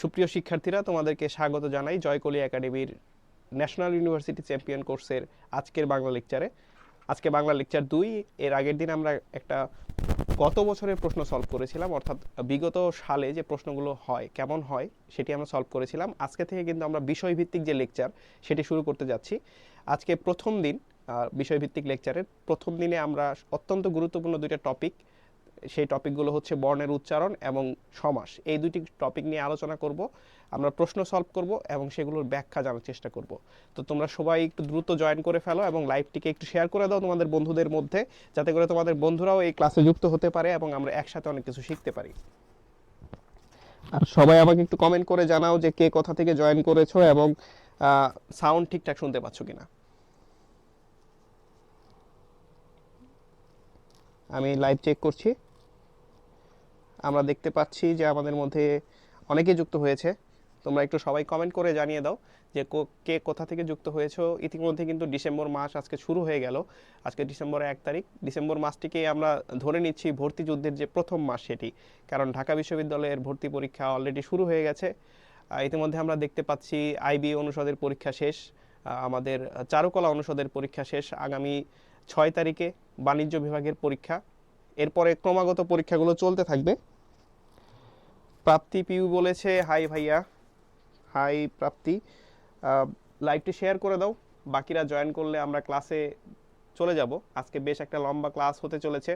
সুপ্রিয় শিক্ষার্থীরা, তোমাদেরকে স্বাগত জানাই জয়কলি একাডেমির ন্যাশনাল ইউনিভার্সিটি চ্যাম্পিয়ন কোর্সের আজকের বাংলা লেকচারে। আজকে বাংলা লেকচার 2। এর আগের দিন আমরা একটা গত বছরের প্রশ্ন সলভ করেছিলাম, অর্থাৎ বিগত সালে যে প্রশ্নগুলো হয় কেমন হয় সেটি আমরা সলভ করেছিলাম। আজকে থেকে কিন্তু আমরা বিষয়ভিত্তিক যে লেকচার সেটি শুরু করতে যাচ্ছি। আজকে প্রথম দিন বিষয়ভিত্তিক লেকচারের প্রথম দিনে আমরা অত্যন্ত গুরুত্বপূর্ণ দুইটা টপিক, সেই টপিকগুলো হচ্ছে বর্ণের উচ্চারণ এবং সমাস। এই দুটি টপিক নিয়ে আলোচনা করব, আমরা প্রশ্ন সলভ করব এবং সেগুলোর ব্যাখ্যা জানার চেষ্টা করব। তো তোমরা সবাই একটু দ্রুত জয়েন করে ফেলো এবং লাইভটিকে একটু শেয়ার করে দাও তোমাদের বন্ধুদের মধ্যে, যাতে করে তোমাদের বন্ধুরাও এই ক্লাসে যুক্ত হতে পারে এবং আমরা একসাথে অনেক কিছু শিখতে পারি। আর সবাই আমাকে একটু কমেন্ট করে জানাও যে কে কোথা থেকে জয়েন করেছো এবং সাউন্ড ঠিকঠাক শুনতে পাচ্ছ কিনা। আমি লাইভ চেক করছি, আমরা দেখতে পাচ্ছি যে আমাদের মধ্যে অনেকেই যুক্ত হয়েছে। তোমরা একটু সবাই কমেন্ট করে জানিয়ে দাও যে কে কোথা থেকে যুক্ত হয়েছো। ইতিমধ্যে কিন্তু ডিসেম্বর মাস আজকে শুরু হয়ে গেল। আজকে ডিসেম্বরের 1 তারিখ। ডিসেম্বর মাসটিকে আমরা ধরে নিচ্ছি ভর্তি যুদ্ধের যে প্রথম মাস সেটি, কারণ ঢাকা বিশ্ববিদ্যালয়ের ভর্তি পরীক্ষা অলরেডি শুরু হয়ে গেছে। ইতিমধ্যে আমরা দেখতে পাচ্ছি আইবি অনুষদের পরীক্ষা শেষ, আমাদের চারুকলা অনুষদের পরীক্ষা শেষ আগামী 6 তারিখে, বাণিজ্য বিভাগের পরীক্ষা। এরপরে ক্রমাগত পরীক্ষাগুলো চলতে থাকবে। প্রাপ্তি পিউ বলেছে হাই ভাইয়া, হাই প্রাপ্তি। লাইভটি শেয়ার করে দাও, বাকিরা জয়েন করলে আমরা ক্লাসে চলে যাব। আজকে বেশ একটা লম্বা ক্লাস হতে চলেছে,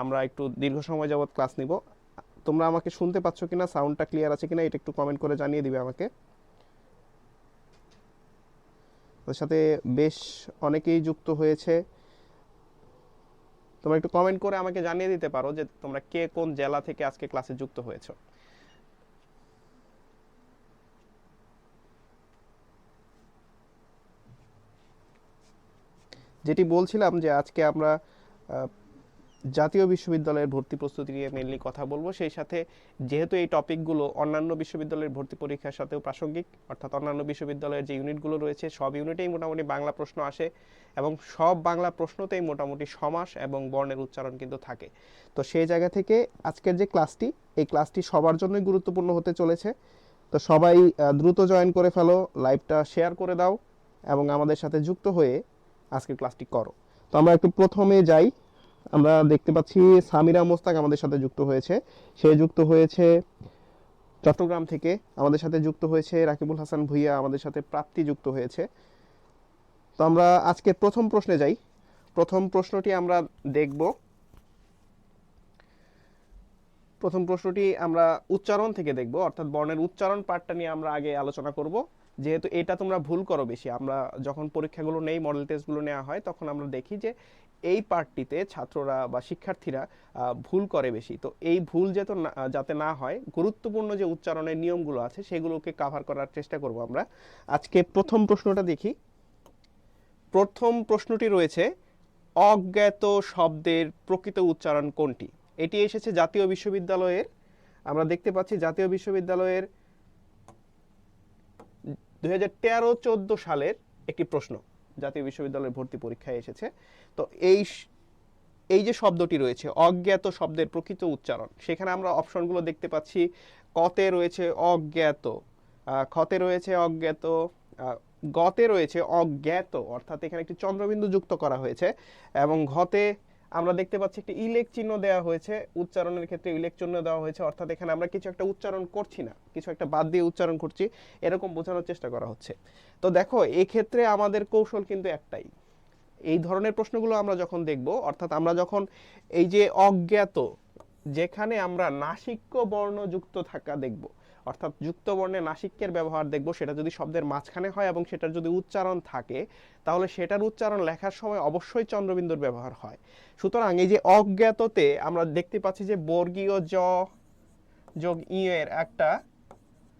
আমরা একটু দীর্ঘ সময় যাবত ক্লাস নিব। তোমরা আমাকে শুনতে পাচ্ছ কিনা, সাউন্ডটা ক্লিয়ার আছে কিনা, এটা একটু কমেন্ট করে জানিয়ে দিবে আমাকে। ওর সাথে বেশ অনেকেই যুক্ত হয়েছে, তোমরা একটু কমেন্ট করে আমাকে জানিয়ে দিতে পারো যে তোমরা কে কোন জেলা থেকে আজকে ক্লাসে যুক্ত হয়েছো। যেটি বলছিলাম যে আজকে আমরা জাতীয় বিশ্ববিদ্যালয়ের ভর্তি প্রস্তুতি নিয়ে মেনলি কথা বলবো, সেই সাথে যেহেতু এই টপিকগুলো অন্যান্য বিশ্ববিদ্যালয়ের ভর্তি পরীক্ষার সাথেও প্রাসঙ্গিক, অর্থাৎ অন্যান্য বিশ্ববিদ্যালয়ের যে ইউনিটগুলো রয়েছে সব ইউনিটেই মোটামুটি বাংলা প্রশ্ন আসে এবং সব বাংলা প্রশ্নতেই মোটামুটি সমাস এবং বর্ণের উচ্চারণ কিন্তু থাকে। তো সেই জায়গা থেকে আজকের যে ক্লাসটি, এই ক্লাসটি সবার জন্যই গুরুত্বপূর্ণ হতে চলেছে। তো সবাই দ্রুত জয়েন করে ফেলো, লাইভটা শেয়ার করে দাও এবং আমাদের সাথে যুক্ত হয়ে আজকের ক্লাসটি করো। তো আমরা একটু প্রথমে যাই। আমরা দেখতে পাচ্ছি সামিরা মোস্তাক আমাদের সাথে যুক্ত হয়েছে, সে যুক্ত হয়েছে চট্টগ্রাম থেকে। আমাদের সাথে যুক্ত হয়েছে রাকিবুল হাসান ভুইয়া, আমাদের সাথে প্রাপ্তি যুক্ত হয়েছে। তো আমরা আজকে প্রথম প্রশ্নে যাই। প্রথম প্রশ্নটি আমরা দেখব। প্রথম প্রশ্নটি আমরা উচ্চারণ থেকে দেখব, অর্থাৎ বর্ণের উচ্চারণ পার্টটা নিয়ে আমরা আগে আলোচনা করব, যেহেতু এটা তোমরা ভুল করো বেশি। আমরা যখন পরীক্ষাগুলো নেই, মডেল টেস্টগুলো নেওয়া হয়, তখন আমরা দেখি যে এই পার্টটিতে ছাত্ররা বা শিক্ষার্থীরা ভুল করে বেশি। তো এই ভুল যাতে না হয়, গুরুত্বপূর্ণ যে উচ্চারণের নিয়মগুলো আছে সেগুলোকে কভার করার চেষ্টা করব আমরা। আজকে প্রথম প্রশ্নটা দেখি। প্রথম প্রশ্নটি রয়েছে, অজ্ঞাত শব্দের প্রকৃত উচ্চারণ কোনটি? এটি এসেছে জাতীয় বিশ্ববিদ্যালয়ের, আমরা দেখতে পাচ্ছি জাতীয় বিশ্ববিদ্যালয়ের 2013-14 সালের একটি প্রশ্ন জাতীয় বিশ্ববিদ্যালয়ের ভর্তি পরীক্ষায় এসেছে। তো এই যে শব্দটি রয়েছে অজ্ঞাত শব্দের প্রকৃত উচ্চারণ, সেখানে আমরা অপশনগুলো দেখতে পাচ্ছি। কতে রয়েছে অজ্ঞাত, খতে রয়েছে অজ্ঞাত, গতে রয়েছে অজ্ঞাত, অর্থাৎ এখানে একটি চন্দ্রবিন্দু যুক্ত করা হয়েছে, এবং ঘতে আমরা দেখতে পাচ্ছি একটি ইলেক চিহ্ন দেওয়া হয়েছে। উচ্চারণের ক্ষেত্রে ইলেক চিহ্ন দেওয়া হয়েছে, অর্থাৎ এখানে আমরা কিছু একটা উচ্চারণ করছি না, কিছু একটা বাদ দিয়ে উচ্চারণ করছি, এরকম বোঝানোর চেষ্টা করা হচ্ছে। তো দেখো, এই ক্ষেত্রে আমাদের কৌশল কিন্তু একটাই। এই ধরনের প্রশ্নগুলো আমরা যখন দেখব, অর্থাৎ আমরা যখন এই যে অজ্ঞাত, যেখানে আমরা নাসিক্য বর্ণ যুক্ত থাকা দেখব, অর্থাৎ যুক্ত বর্ণে নাসিক্যের ব্যবহার দেখব, সেটা যদি শব্দের মাঝখানে হয় এবং সেটার যদি উচ্চারণ থাকে, তাহলে সেটার উচ্চারণ লেখার সময় অবশ্যই চন্দ্রবিন্দুর ব্যবহার হয়। সুতরাং এই যে অজ্ঞাততে আমরা দেখতে পাচ্ছি যে বর্গীয় জ যোগ ই এর একটা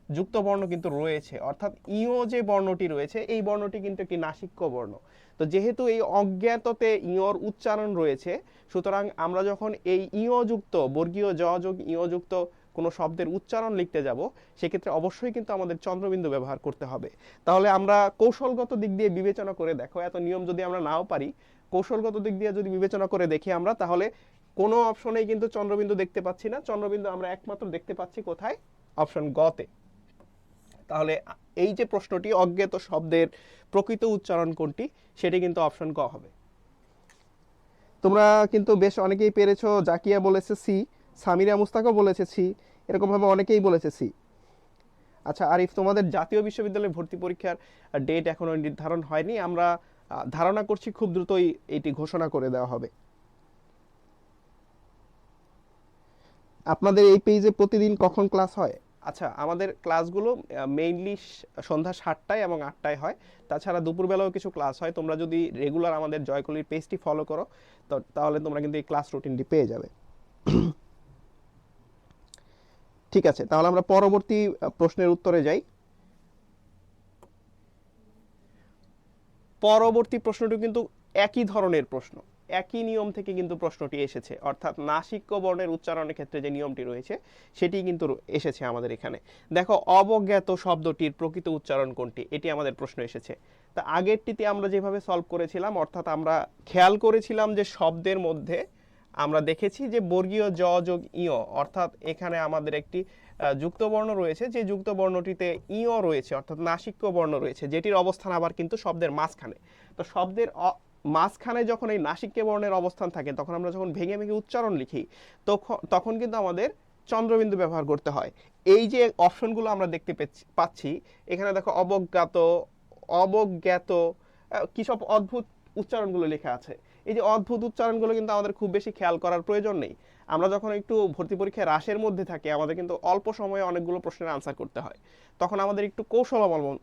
যুক্ত বর্ণ কিন্তু রয়েছে, অর্থাৎ ইও যে বর্ণটি রয়েছে এই বর্ণটি কিন্তু একটি নাসিক্য বর্ণ। তো যেহেতু এই অজ্ঞাততে ইওর উচ্চারণ রয়েছে, সুতরাং আমরা যখন এই ইও যুক্ত বর্গীয় জ যোগ ইও যুক্ত কোনো শব্দের উচ্চারণ লিখতে যাব, সেক্ষেত্রে অবশ্যই কিন্তু আমাদের চন্দ্রবিন্দু ব্যবহার করতে হবে। তাহলে আমরা কৌশলগত দিক দিয়ে বিবেচনা করে দেখো, এত নিয়ম যদি আমরা নাও পারি, কৌশলগত দিক দিয়ে যদি বিবেচনা করে দেখি আমরা, তাহলে কোনো অপশনেই কিন্তু চন্দ্রবিন্দু দেখতে পাচ্ছি না। চন্দ্রবিন্দু আমরা একমাত্র দেখতে পাচ্ছি কোথায়? অপশন গতে। তাহলে এই যে প্রশ্নটি অজ্ঞাত শব্দের প্রকৃত উচ্চারণ কোনটি, সেটি কিন্তু অপশন ক হবে। তোমরা কিন্তু বেশ অনেকেই পেরেছো। জাকিয়া বলেছে সি, সামিরা মুস্তাকও বলেছে সি, এরকম ভাবে অনেকেই বলেছে সি। আচ্ছা আরিফ, তোমাদের জাতীয় বিশ্ববিদ্যালয়ে ভর্তি পরীক্ষার ডেট এখনো নির্ধারণ হয়নি, আমরা ধারণা করছি খুব দ্রুতই এটি ঘোষণা করে দেওয়া হবে। আপনাদের এই পেজে প্রতিদিন কখন ক্লাস হয়? আচ্ছা, আমাদের ক্লাসগুলো মেইনলি সন্ধ্যা 7টায় এবং 8টায় হয়। তাছাড়া দুপুরবেলাও কিছু ক্লাস হয়। তোমরা যদি রেগুলার আমাদের জয়কলির পেজটি ফলো করো তাহলে তোমরা কিন্তু এই ক্লাস রুটিনটি পেয়ে যাবে। ঠিক আছে, তাহলে আমরা পরবর্তী প্রশ্নের উত্তরে যাই। পরবর্তী প্রশ্নটি কিন্তু একই ধরনের প্রশ্ন, একই নিয়ম থেকে কিন্তু প্রশ্নটি এসেছে, অর্থাৎ নাসিক্য বর্ণের উচ্চারণের ক্ষেত্রে যে নিয়মটি রয়েছে সেটি কিন্তু এসেছে আমাদের এখানে। দেখো, অবজ্ঞাত শব্দটির প্রকৃত উচ্চারণ কোনটি, এটি আমাদের প্রশ্ন এসেছে। তা আগেরটিতে আমরা যেভাবে সলভ করেছিলাম, অর্থাৎ আমরা খেয়াল করেছিলাম যে শব্দের মধ্যে আমরা দেখেছি যে বর্গীয় জ যোগ ইয়, অর্থাৎ এখানে আমাদের একটি যুক্ত বর্ণ রয়েছে, যে যুক্ত বর্ণটিতে ইয় রয়েছে, অর্থাৎ নাসিক্য বর্ণ রয়েছে, যেটির অবস্থান আবার কিন্তু শব্দের মাঝখানে। তো শব্দের মাঝখানে যখন এই নাসিক্য বর্ণের অবস্থান থাকে, তখন আমরা যখন ভেঙে ভেঙে উচ্চারণ লিখি তখন কিন্তু আমাদের চন্দ্রবিন্দু ব্যবহার করতে হয়। এই যে অপশনগুলো আমরা দেখতে পাচ্ছি এখানে, দেখো অবজ্ঞাত, অবজ্ঞাত, কি সব অদ্ভুত উচ্চারণগুলো লেখা আছে। এই যে অদ্ভুত উচ্চারণগুলো কিন্তু আমাদের খুব বেশি খেয়াল করার প্রয়োজন নেই। আমরা যখন একটু ভর্তি পরীক্ষায় রাশের মধ্যে থাকি, আমাদের কিন্তু অল্প সময়ে অনেকগুলো প্রশ্নের আনসার করতে হয়, তখন আমাদের একটু কৌশল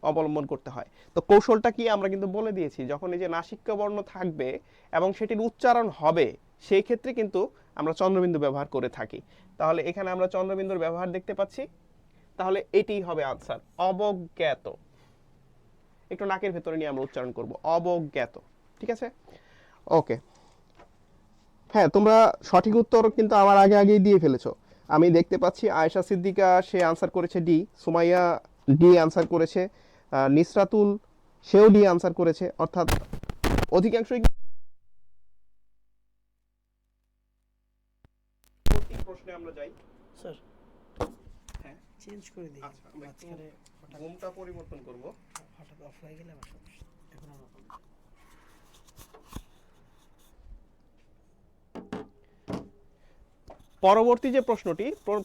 অবলম্বন করতে হয়। তো কৌশলটা কি আমরা কিন্তু বলে দিয়েছি, যখন এই যে নাসিক্য বর্ণ থাকবে এবং সেটির উচ্চারণ হবে, সেই ক্ষেত্রে কিন্তু আমরা চন্দ্রবিন্দু ব্যবহার করে থাকি। তাহলে এখানে আমরা চন্দ্রবিন্দুর ব্যবহার দেখতে পাচ্ছি, তাহলে এটিই হবে আনসার, অবজ্ঞাত। একটু নাকের ভেতরে নিয়ে আমরা উচ্চারণ করব, অবজ্ঞাত। ঠিক আছে, ওকে। হ্যাঁ, তোমরা সঠিক উত্তর কিন্তু আমার আগে আগেই দিয়ে ফেলেছো। আমি দেখতে পাচ্ছি আয়েশা সিদ্দিকা সে আনসার করেছে ডি, সুমাইয়া ডি আনসার করেছে, নিসরাতুল সেও ডি আনসার করেছে, অর্থাৎ অধিকাংশই। প্রশ্নে আমরা যাই স্যার। হ্যাঁ, চেঞ্জ করে দিই। আচ্ছা, আমরা ঘুমটা পরিবর্তন করব। হঠাৎ অফ হয়ে গেলে আবার সমস্যা। এখন আমরা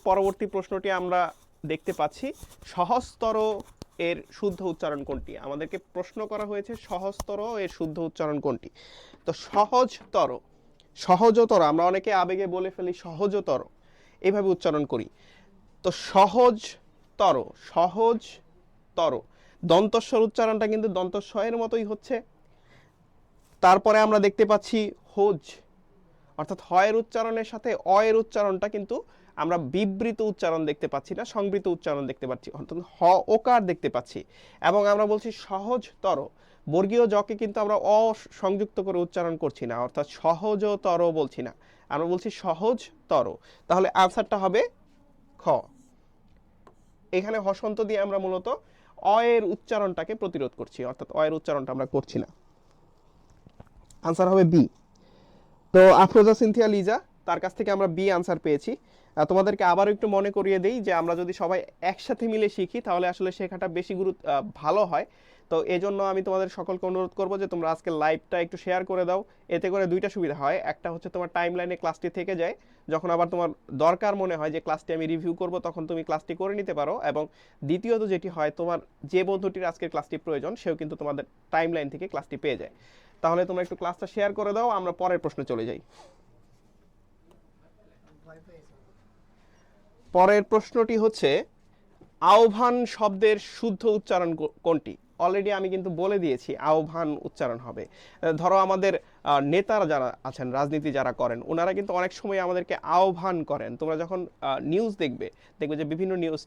পরবর্তী প্রশ্নটি আমরা দেখতে পাচ্ছি, সহজতর এর শুদ্ধ উচ্চারণ কোনটি। আমাদেরকে প্রশ্ন করা হয়েছে সহজতর এর শুদ্ধ উচ্চারণ কোনটি। তো সহজতর আমরা অনেকে আবেগে বলে ফেলি সহজতর, এইভাবে উচ্চারণ করি। তো সহজতর দন্তস্বর উচ্চারণটা কিন্তু দন্তস্বয়ের মতোই হচ্ছে। তারপরে আমরা দেখতে পাচ্ছি হোজ, অর্থাৎ হয়ের উচ্চারণের সাথে অয়ের উচ্চারণটা কিন্তু আমরা বিবৃত উচ্চারণ দেখতে পাচ্ছি না, সংবৃত উচ্চারণ দেখতে পাচ্ছি, অর্থাৎ হ ওকার দেখতে পাচ্ছি। এবং আমরা বলছি সহজতর, বর্গীয় জকে কিন্তু আমরা সংযুক্ত করে উচ্চারণ করছি না, অর্থাৎ সহজতর বলছি না, আমরা বলছি সহজতর। তাহলে আনসারটা হবে খ। এখানে হসন্ত দিয়ে আমরা মূলত অয়ের উচ্চারণটাকে প্রতিরোধ করছি, অর্থাৎ অয়ের উচ্চারণটা আমরা করছি না। আনসার হবে বি। তো আফরোজা সিনথিয়া লিজা, তার কাছ থেকে আমরা বি আনসার পেয়েছি। তোমাদেরকে আবারও একটু মনে করিয়ে দেই যে আমরা যদি সবাই একসাথে মিলে শিখি তাহলে আসলে শেখাটা বেশি ভালো হয়। তো এই জন্য আমি তোমাদের সকলকে অনুরোধ করবো যে তোমরা আজকে লাইভটা একটু শেয়ার করে দাও। এতে করে দুইটা সুবিধা হয়, একটা হচ্ছে তোমার টাইম লাইনে ক্লাসটি থেকে যায়, যখন আবার তোমার দরকার মনে হয় যে ক্লাসটি আমি রিভিউ করব তখন তুমি ক্লাসটি করে নিতে পারো। এবং দ্বিতীয়ত যেটি হয়, তোমার যে বন্ধুটির আজকের ক্লাসটি প্রয়োজন সেও কিন্তু তোমাদের টাইম লাইন থেকে ক্লাসটি পেয়ে যায়। তাহলে তোমরা একটু ক্লাসটা শেয়ার করে দাও, আমরা পরের প্রশ্নে চলে যাই। পরের প্রশ্নটি হচ্ছে, আহ্বান শব্দের শুদ্ধ উচ্চারণ কোনটি। অলরেডি আমি কিন্তু বলে দিয়েছি আহ্বান উচ্চারণ হবে। ধরো আমাদের নেতারা যারা আছেন, রাজনীতি যারা করেন, ওনারা কিন্তু অনেক সময় আমাদেরকে আহ্বান করেন। তোমরা যখন নিউজ দেখবে যে বিভিন্ন নিউজ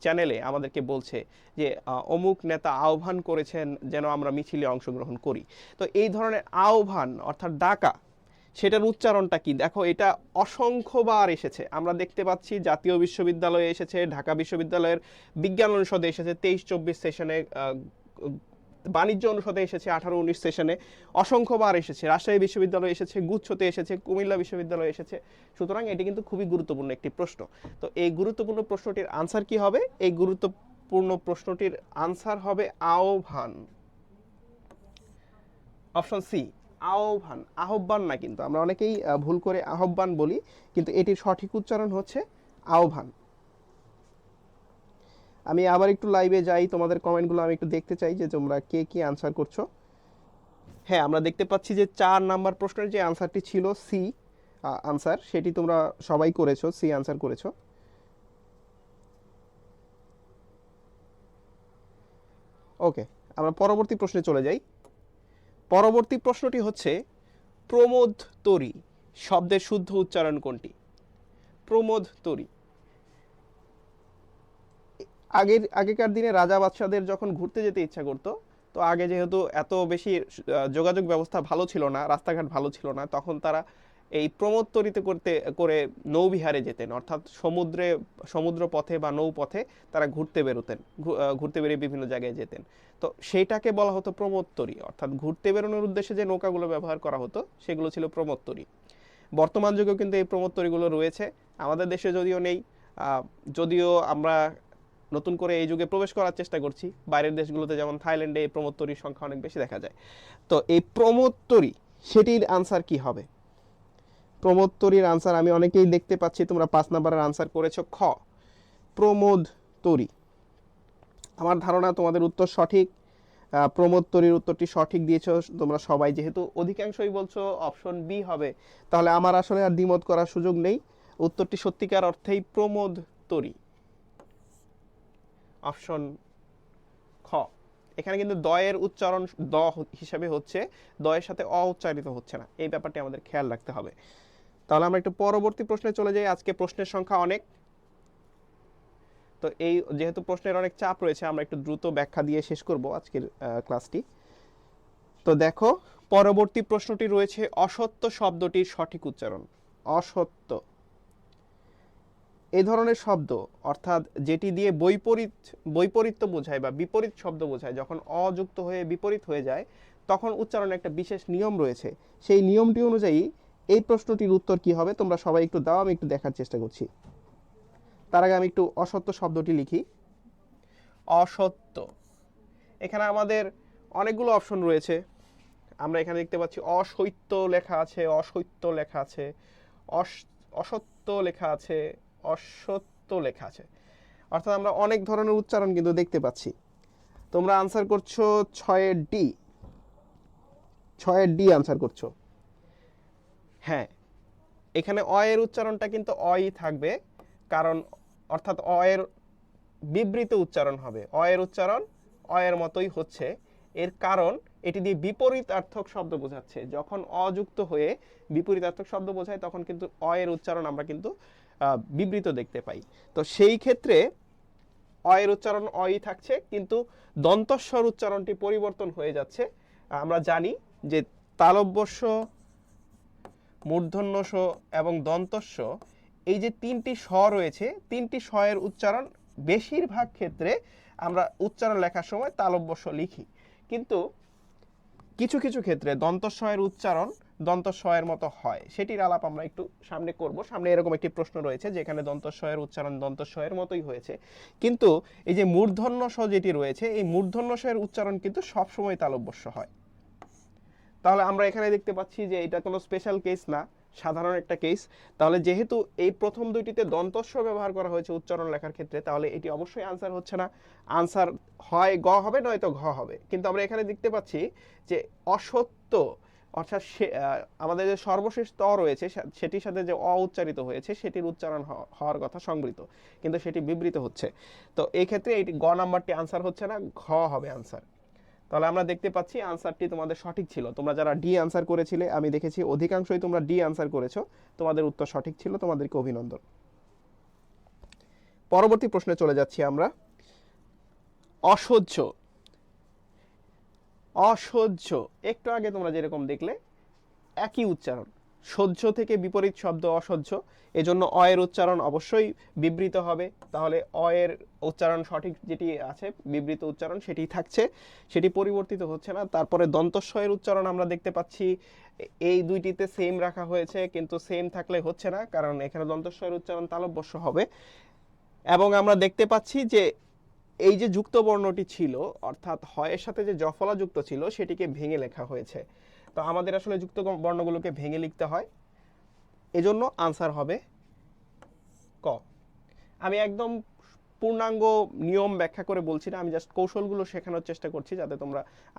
চ্যানেলে আমাদেরকে বলছে যে অমুক নেতা আহ্বান করেছেন যেন আমরা মিছিলে অংশগ্রহণ করি। তো এই ধরনের আহ্বান অর্থাৎ ডাকা, সেটার উচ্চারণটা কি? দেখো, এটা অসংখ্যবার এসেছে, আমরা দেখতে পাচ্ছি জাতীয় বিশ্ববিদ্যালয়ে এসেছে, ঢাকা বিশ্ববিদ্যালয়ের বিজ্ঞান অনুষদে এসেছে 23-24 সেশনে, বাণিজ্য অনুষদে এসেছে 18-19 সেশনে, অসংখ্যবার এসেছে, রাজশাহী বিশ্ববিদ্যালয়ে এসেছে, গুচ্ছতে এসেছে, কুমিল্লা বিশ্ববিদ্যালয়ে এসেছে। সুতরাং এটি কিন্তু খুবই গুরুত্বপূর্ণ একটি প্রশ্ন। তো এই গুরুত্বপূর্ণ প্রশ্নটির আনসার কি হবে? এই সম্পূর্ণ প্রশ্নটির আনসার হবে আহ্বান। অপশন সি, আহ্বান। আহ্বান না, কিন্তু আমরা অনেকেই ভুল করে আহ্বান বলি, কিন্তু এটির সঠিক উচ্চারণ হচ্ছে আহ্বান। আমি আবার একটু লাইভে যাই, তোমাদের কমেন্টগুলো আমি একটু দেখতে চাই যে তোমরা কে কি আনসার করছো। হ্যাঁ, আমরা দেখতে পাচ্ছি যে 4 নাম্বার প্রশ্নের যে আনসারটি ছিল সি আনসার, সেটি তোমরা সবাই করেছো, সি আনসার করেছো। ওকে, আমরা পরবর্তী প্রশ্নে চলে যাই। পরবর্তী প্রশ্নটি হচ্ছে প্রমোদ তরী শব্দের শুদ্ধ উচ্চারণ কোনটি? প্রমোদ তরী। আগেকার দিনে রাজা বাদশাদের যখন ঘুরতে যেতে ইচ্ছা করতো, তো আগে যেহেতু এত বেশি যোগাযোগ ব্যবস্থা ভালো ছিল না, রাস্তাঘাট ভালো ছিল না, তখন তারা এই প্রমোদতরীতে করে নৌবিহারে যেতেন, অর্থাৎ সমুদ্র পথে বা নৌপথে তারা ঘুরতে বেরোতেন, ঘুরতে বেরিয়ে বিভিন্ন জায়গায় যেতেন। তো সেইটাকে বলা হতো প্রমোদতরী, অর্থাৎ ঘুরতে বেরোনোর উদ্দেশ্যে যে নৌকাগুলো ব্যবহার করা হতো সেগুলো ছিল প্রমোদতরী। বর্তমান যুগেও কিন্তু এই প্রমোদতরীগুলো রয়েছে, আমাদের দেশে যদিও নেই, যদিও আমরা নতুন করে এই যুগে প্রবেশ করার চেষ্টা করছি। বাইরের দেশগুলোতে যেমন থাইল্যান্ডে এই প্রমোদতরীর সংখ্যা অনেক বেশি দেখা যায়। তো এই প্রমোদতরী, সেটির আনসার কি হবে? প্রমোদতরীর আনসার আমি অনেকেই দেখতে পাচ্ছি তোমরা 5 নাম্বারের আনসার করেছো খ, প্রমোদতরী। আমার ধারণা তোমাদের উত্তর সঠিক। প্রমোদতরীর উত্তরটি সঠিক দিয়েছো তোমরা সবাই, যেহেতু অধিকাংশই বলছো অপশন বি হবে, তাহলে আমার আসলে আর দ্বিমত করার সুযোগ নেই, উত্তরটি সত্যিকার অর্থেই প্রমোদতরী, অপশন খ। এখানে কিন্তু দয়ের উচ্চারণ দ হিসাবে হচ্ছে, দয়ের সাথে অ উচ্চারিত হচ্ছে না, এই ব্যাপারটি আমাদের খেয়াল রাখতে হবে। তাহলে আমরা একটু পরবর্তী প্রশ্নে চলে যাই। আজকে প্রশ্নের সংখ্যা অনেক, তো এই যেহেতু প্রশ্নের অনেক চাপ রয়েছে, আমরা একটু দ্রুত ব্যাখ্যা দিয়ে শেষ করব আজকের ক্লাসটি। তো দেখো, পরবর্তী প্রশ্নটি রয়েছে অসত্য শব্দটির সঠিক উচ্চারণ। অসত্য এই ধরনের শব্দ, অর্থাৎ যেটি দিয়ে বৈপরীত্য বোঝায় বা বিপরীত শব্দ বোঝায়, যখন অযুক্ত হয়ে বিপরীত হয়ে যায় তখন উচ্চারণে একটা বিশেষ নিয়ম রয়েছে। সেই নিয়মটি অনুযায়ী এই প্রশ্নটির উত্তর কি হবে তোমরা সবাই একটু দাও, আমি একটু দেখার চেষ্টা করছি। তার আগে আমি একটু অসত্য শব্দটি লিখি। অসত্য, এখানে আমাদের অনেকগুলো অপশন রয়েছে। আমরা এখানে দেখতে পাচ্ছি অসত্য লেখা আছে, অসত্য লেখা আছে, অসত্য লেখা আছে, অসত্য লেখা আছে, অর্থাৎ আমরা অনেক ধরনের উচ্চারণ কিন্তু দেখতে পাচ্ছি। তোমরা আনসার করছো 6 ডি, 6 ডি আনসার করছো। হ্যাঁ, এখানে অ এর উচ্চারণটা কিন্তু অই থাকবে, কারণ অর্থাৎ অ এর বিবৃত উচ্চারণ হবে, অ এর উচ্চারণ অ এর মতোই হচ্ছে। এর কারণ এটি দিয়ে বিপরীতার্থক শব্দ বোঝাচ্ছে, যখন অযুক্ত হয়ে বিপরীতার্থক শব্দ বোঝায় তখন কিন্তু অ এর উচ্চারণ আমরা কিন্তু বিবৃত দেখতে পাই। তো সেই ক্ষেত্রে অ এর উচ্চারণ অই থাকছে, কিন্তু দন্তস্বর উচ্চারণটি পরিবর্তন হয়ে যাচ্ছে। আমরা জানি যে তালব্যস্য, মূর্ধন্য ষ এবং দন্তস্ব, এই যে 3টি স রয়েছে, 3টি স এর উচ্চারণ বেশিরভাগ ক্ষেত্রে আমরা উচ্চারণ লেখার সময় তালব্যস্য লিখি, কিন্তু কিছু কিছু ক্ষেত্রে দন্তস্ব এর উচ্চারণ দন্তস্ব এর মতো হয়, সেটির আলাপ আমরা একটু সামনে করব। সামনে এরকম একটি প্রশ্ন রয়েছে যেখানে দন্তস্ব এর উচ্চারণ দন্তস্ব এর মতোই হয়েছে, কিন্তু এই যে মূর্ধন্য ষ যেটি রয়েছে, এই মূর্ধন্য ষ এর উচ্চারণ কিন্তু সবসময় তালব্যস্য হয়। তাহলে আমরা এখানে দেখতে পাচ্ছি যে এটা কোনো স্পেশাল কেস না, সাধারণ একটা কেস। তাহলে যেহেতু এই প্রথম দুইটিতে দন্তস্ব ব্যবহার করা হয়েছে উচ্চারণ লেখার ক্ষেত্রে, তাহলে এটি অবশ্যই আনসার হচ্ছে না, আনসার হয় গ হবে নয়তো ঘ হবে। কিন্তু আমরা এখানে দেখতে পাচ্ছি যে অসত্য, অর্থাৎ আমাদের যে সর্বশেষ ত রয়েছে সেটির সাথে যে অ উচ্চারিত হয়েছে সেটির উচ্চারণ হওয়ার কথা সংবৃত, কিন্তু সেটি বিবৃত হচ্ছে। তো এই ক্ষেত্রে এই গ নাম্বারটি আনসার হচ্ছে না, ঘ হবে আনসার। তাহলে আমরা দেখতে পাচ্ছি আনসারটি তোমাদের সঠিক ছিল। তোমরা যারা ডি আনসার করেছিলে, আমি দেখেছি অধিকাংশই তোমরা ডি আনসার করেছো, তোমাদের উত্তর সঠিক ছিল, তোমাদেরকে অভিনন্দন। পরবর্তী প্রশ্নে চলে যাচ্ছি আমরা। অসহ্য, অসহ্য একটু আগে তোমরা যেরকম দেখলে একই উচ্চারণ, সহ্য থেকে বিপরীত শব্দ অসহ্য, এজন্য অ এর উচ্চারণ অবশ্যই বিবৃত হবে। তাহলে অ এর উচ্চারণ সঠিক যেটি আছে বিবৃত উচ্চারণ সেটি থাকছে, সেটি পরিবর্তিত হচ্ছে না। তারপরে দন্তস্ব এর উচ্চারণ আমরা দেখতে পাচ্ছি এই দুইটিতে সেম রাখা হয়েছে, কিন্তু সেম থাকলে হচ্ছে না, কারণ এখানে দন্তস্ব এর উচ্চারণ তালব্যস্য হবে। এবং আমরা দেখতে পাচ্ছি যে এই যে যুক্ত বর্ণটি ছিল অর্থাৎ হয়ের সাথে যে জফলা যুক্ত ছিল সেটিকে ভেঙে লেখা হয়েছে। তো আমাদের আসলে যুক্ত বর্ণগুলোকে ভেঙে লিখতে হয়, এজন্য আনসার হবে ক। আমি একদম পূর্ণাঙ্গ নিয়ম ব্যাখ্যা করে বলছি না, আমি জাস্ট কৌশলগুলো শেখানোর চেষ্টা করছি যাতে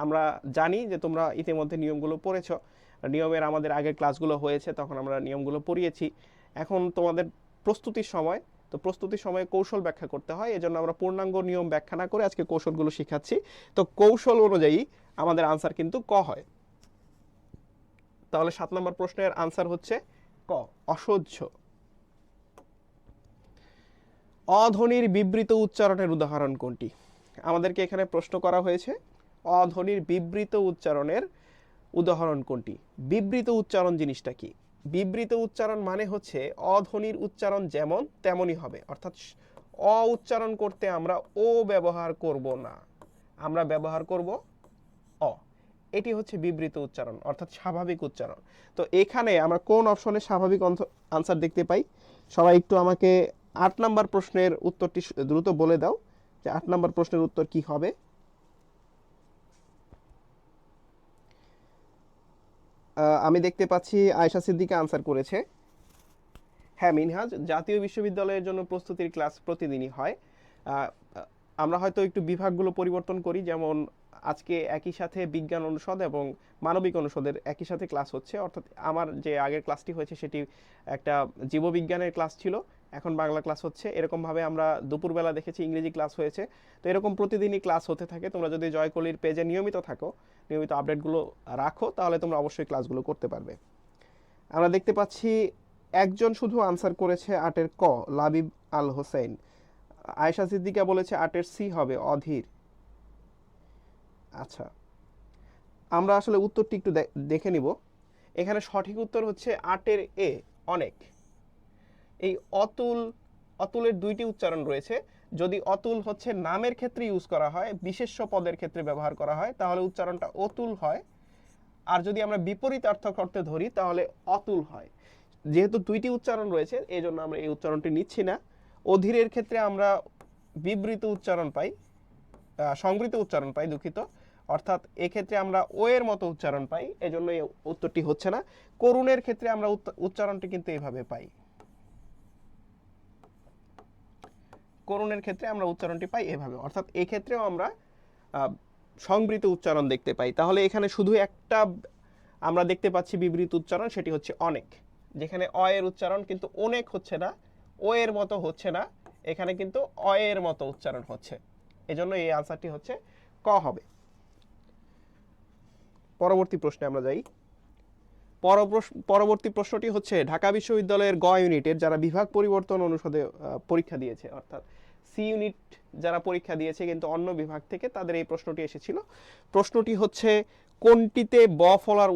আমরা জানি যে তোমরা ইতিমধ্যে নিয়মগুলো পড়েছো। নিয়মের আমাদের আগের ক্লাসগুলো হয়েছে, তখন আমরা নিয়মগুলো পড়িয়েছি। এখন তোমাদের প্রস্তুতির সময়, তো প্রস্তুতির সময় কৌশল ব্যাখ্যা করতে হয়, এজন্য আমরা পূর্ণাঙ্গ নিয়ম ব্যাখ্যা না করে আজকে কৌশলগুলো শিখাচ্ছি। তো কৌশল অনুযায়ী আমাদের আনসার কিন্তু ক হয়। তাহলে 7 নম্বর প্রশ্নের আনসার হচ্ছে ক, অসহ্য। অধ্বনির বিবৃত উচ্চারণের উদাহরণ কোনটি? আমাদেরকে এখানে প্রশ্ন করা হয়েছে অধ্বনির বিবৃত উচ্চারণের উদাহরণ কোনটি। বিবৃত উচ্চারণ জিনিসটা কি? বিবৃত উচ্চারণ মানে হচ্ছে অধ্বনির উচ্চারণ যেমন তেমনই হবে, অর্থাৎ অ উচ্চারণ করতে আমরা ও ব্যবহার করব না, আমরা ব্যবহার করব অ। এটি হচ্ছে বিবৃত উচ্চারণ অর্থাৎ স্বাভাবিক উচ্চারণ। তো এখানে আমরা কোন অপশনে স্বাভাবিক আনসার দেখতে পাই? সবাই একটু আমাকে 8 নম্বর প্রশ্নের উত্তরটি দ্রুত বলে দাও যে 8 নম্বর প্রশ্নের উত্তর কি হবে। আমি দেখতে পাচ্ছি আয়েশা সিদ্দিকা আনসার করেছে। হ্যাঁ মিনহাজ, জাতীয় বিশ্ববিদ্যালয়ের জন্য প্রস্তুতির ক্লাস প্রতিদিনই হয়। আমরা হয়তো একটু বিভাগগুলো পরিবর্তন করি, যেমন আজকে একই সাথে বিজ্ঞান অনুষদ এবং মানবিক অনুষদের একই সাথে ক্লাস হচ্ছে, অর্থাৎ আমার যে আগের ক্লাসটি হয়েছে সেটি একটা জীববিজ্ঞানের ক্লাস ছিল, এখন বাংলা ক্লাস হচ্ছে। এরকমভাবে আমরা দুপুরবেলা দেখেছি ইংরেজি ক্লাস হয়েছে। তো এরকম প্রতিদিনই ক্লাস হতে থাকে। তোমরা যদি জয়কলির পেজে নিয়মিত থাকো, নিয়মিত আপডেটগুলো রাখো, তাহলে তোমরা অবশ্যই ক্লাসগুলো করতে পারবে। আমরা দেখতে পাচ্ছি একজন শুধু আনসার করেছে 8-এর ক, লাবিব আল হোসেন। আয়েশা সিদ্দিকা বলেছে 8-এর সি হবে, অধীর। আচ্ছা, আমরা আসলে উত্তরটি একটু দেখে নিব। এখানে সঠিক উত্তর হচ্ছে 8-এর এ, অনেক। এই অতুল, অতুলের দুইটি উচ্চারণ রয়েছে। যদি অতুল হচ্ছে নামের ক্ষেত্রে ইউজ করা হয়, বিশেষ্য পদের ক্ষেত্রে ব্যবহার করা হয়, তাহলে উচ্চারণটা অতুল হয়। আর যদি আমরা বিপরীত অর্থ করতে ধরি তাহলে অতুল হয়। যেহেতু দুইটি উচ্চারণ রয়েছে এই জন্য আমরা এই উচ্চারণটি নিচ্ছি না। অধীরের ক্ষেত্রে আমরা বিবৃত উচ্চারণ পাই, সংবৃত উচ্চারণ পাই, দুঃখিত। অর্থাৎ এক্ষেত্রে আমরা ও এর মতো উচ্চারণ পাই, এজন্য এই উত্তরটি হচ্ছে না। করুণের ক্ষেত্রে আমরা উচ্চারণটি কিন্তু এইভাবে পাই, করুণের ক্ষেত্রে আমরা উচ্চারণটি পাই এভাবে, অর্থাৎ এই ক্ষেত্রেও আমরা সংবৃত উচ্চারণ দেখতে পাই। তাহলে এখানে শুধু একটা আমরা দেখতে পাচ্ছি বিবৃত উচ্চারণ, সেটি হচ্ছে অনেক, যেখানে অ এর উচ্চারণ কিন্তু অনেক হচ্ছে না, ও এর মতো হচ্ছে না, এখানে কিন্তু অ এর মতো উচ্চারণ হচ্ছে। এজন্য এই আনসারটি হচ্ছে ক হবে। পরবর্তী প্রশ্নে আমরা যাই। পরবর্তী প্রশ্নটি হচ্ছে ঢাকা বিশ্ববিদ্যালয়ের গ ইউনিটের যারা বিভাগ পরিবর্তন অনুষদে পরীক্ষা দিয়েছে, অর্থাৎ সি ইউনিট যারা পরীক্ষা দিয়েছে কিন্তু অন্য বিভাগ থেকে, তাদের এই প্রশ্নটি এসেছিল। প্রশ্নটি হচ্ছে কোনটিতে ব ফলার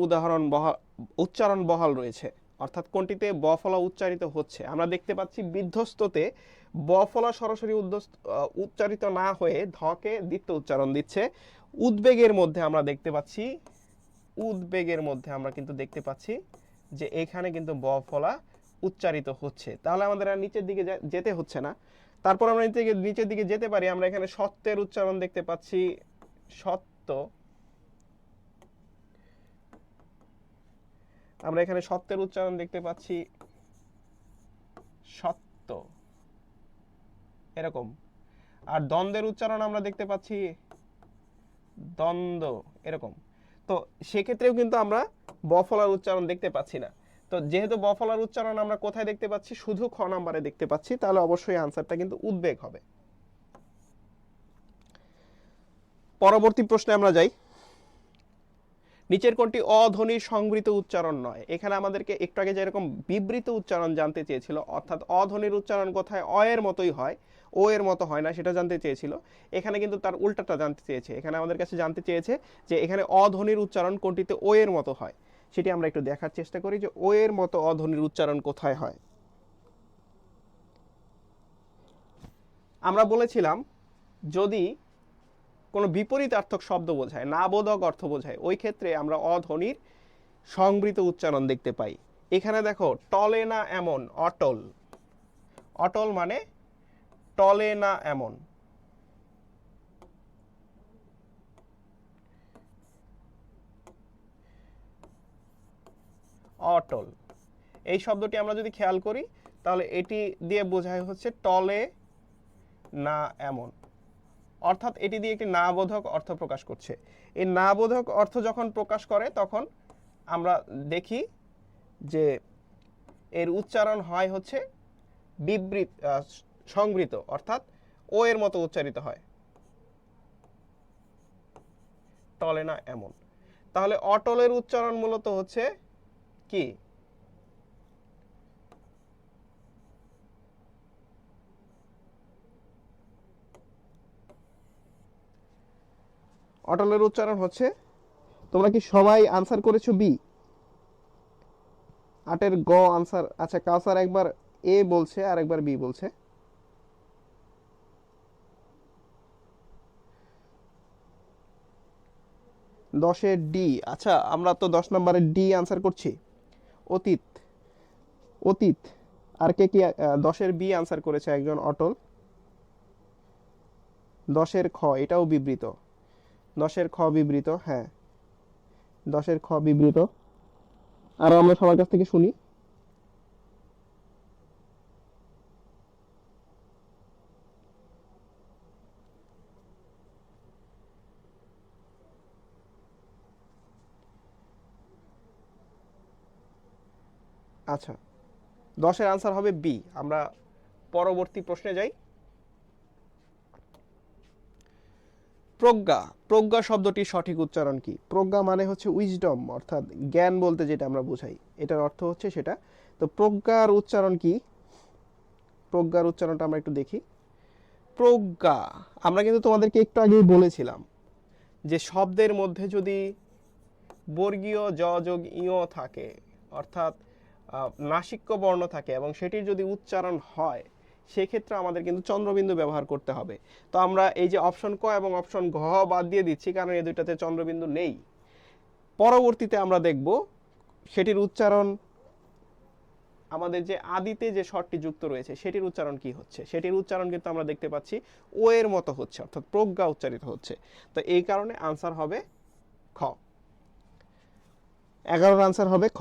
উচ্চারণ বহাল রয়েছে, অর্থাৎ কোনটিতে ব ফলা উচ্চারিত হচ্ছে। আমরা দেখতে পাচ্ছি বিধ্বস্ততে ব ফলা সরাসরি উচ্চারিত না হয়ে ধকে দ্বিত্ব উচ্চারণ দিচ্ছে। উদ্বেগের মধ্যে আমরা দেখতে পাচ্ছি, উদ্বেগের মধ্যে আমরা কিন্তু দেখতে পাচ্ছি যে এখানে কিন্তু ব ফলা উচ্চারিত হচ্ছে। তাহলে আমাদের আর নিচের দিকে যেতে হচ্ছে না। তারপর আমরা নিচের দিকে যেতে পারি। আমরা এখানে সত্যের উচ্চারণ দেখতে পাচ্ছি, সত্য। আমরা এখানে সত্যের উচ্চারণ দেখতে পাচ্ছি, সত্য, এরকম। আর দ্বন্দ্বের উচ্চারণ আমরা দেখতে পাচ্ছি, দ্বন্দ্ব, এরকম। তো সেক্ষেত্রেও কিন্তু আমরা ব ফলার উচ্চারণ দেখতে পাচ্ছি না। তো যেহেতু ব ফলার উচ্চারণ আমরা কোথায় দেখতে পাচ্ছি? শুধু খ নাম্বারে দেখতে পাচ্ছি, তাহলে অবশ্যই আনসারটা কিন্তু উদ্বেগ হবে। পরবর্তী প্রশ্নে আমরা যাই। নিচের কোনটি অধ্বনির সংবৃত উচ্চারণ নয়? এখানে আমাদেরকে একটু আগে যেরকম বিবৃত উচ্চারণ জানতে চেয়েছিল, অর্থাৎ অধ্বনির উচ্চারণ কোথায় অ এর মতোই হয়, ও এর মতো হয় না, সেটা জানতে চেয়েছিল। এখানে কিন্তু তার উল্টাটা জানতে চেয়েছে। এখানে আমাদের কাছে জানতে চেয়েছে যে এখানে অধ্বনির উচ্চারণ কোনটিতে ও এর মতো হয়, সেটি আমরা একটু দেখার চেষ্টা করি যে ও এর মতো অধ্বনির উচ্চারণ কোথায় হয়। আমরা বলেছিলাম যদি কোনো বিপরীতার্থক শব্দ বোঝায়, না বোধক অর্থ বোঝায়, ওই ক্ষেত্রে আমরা অধ্বনির সংবৃত উচ্চারণ দেখতে পাই। এখানে দেখো টলে না এমন, অটল। অটল মানে টলে না এমন। অটল। এই শব্দটি আমরা যদি খেয়াল করি তাহলে এটি দিয়ে বোঝায় হচ্ছে টলে না এমন, অর্থাৎ এটি দিয়ে একটি না বোধক অর্থ প্রকাশ করছে। এই না বোধক অর্থ যখন প্রকাশ করে তখন আমরা দেখি যে এর উচ্চারণ হয় হচ্ছে বিবৃত সংবৃত, অর্থাৎ ও এর মতো উচ্চারিত হয়, টলে না এমন। তাহলে অটলের উচ্চারণ মূলত হচ্ছে কি? অটলের উচ্চারণ হচ্ছে, তোমরা কি সবাই আনসার করেছো বি? 8-এর গ আনসার। আচ্ছা, কাউসার একবার এ বলছে আর একবার বি বলছে। 10-এর ডি। আচ্ছা, আমরা তো 10 নম্বরের ডি আনসার করছি, অতীত। অতীত। আর কে কি 10-এর বি আনসার করেছে? একজন অটল। 10-এর খ, এটাও বিবৃত। 10-এর খ বিবৃত, হ্যাঁ 10-এর খ বিবৃত। আর আমরা সবার কাছ থেকে শুনি। আচ্ছা, 10-এর আনসার হবে বি। আমরা পরবর্তী প্রশ্নে যাই। প্রজ্ঞা। প্রজ্ঞা শব্দটির সঠিক উচ্চারণ কি? প্রজ্ঞা মানে হচ্ছে উইজডম, অর্থাৎ জ্ঞান বলতে যেটা আমরা বুঝাই, এটার অর্থ হচ্ছে সেটা। তো প্রজ্ঞার উচ্চারণ কি? প্রজ্ঞার উচ্চারণটা আমরা একটু দেখি। প্রজ্ঞা, আমরা কিন্তু তোমাদেরকে একটু আগেই বলেছিলাম যে শব্দের মধ্যে যদি বর্গীয় জ যোগ ইয় থাকে, অর্থাৎ নাসিক্য বর্ণ থাকে এবং সেটির যদি উচ্চারণ হয়, সেক্ষেত্রে আমাদের কিন্তু চন্দ্রবিন্দু ব্যবহার করতে হবে। তো আমরা এই যে অপশন ক এবং অপশন ঘ বাদ দিয়ে দিচ্ছি, কারণ এই দুইটাতে চন্দ্রবিন্দু নেই। পরবর্তীতে আমরা দেখব সেটির উচ্চারণ, আমাদের যে আদিতে যে স্বরটি যুক্ত রয়েছে সেটির উচ্চারণ কি হচ্ছে। সেটির উচ্চারণ কিন্তু আমরা দেখতে পাচ্ছি ও এর মতো হচ্ছে, অর্থাৎ প্রজ্ঞা উচ্চারিত হচ্ছে। তো এই কারণে আনসার হবে খ। 11-এর আনসার হবে খ।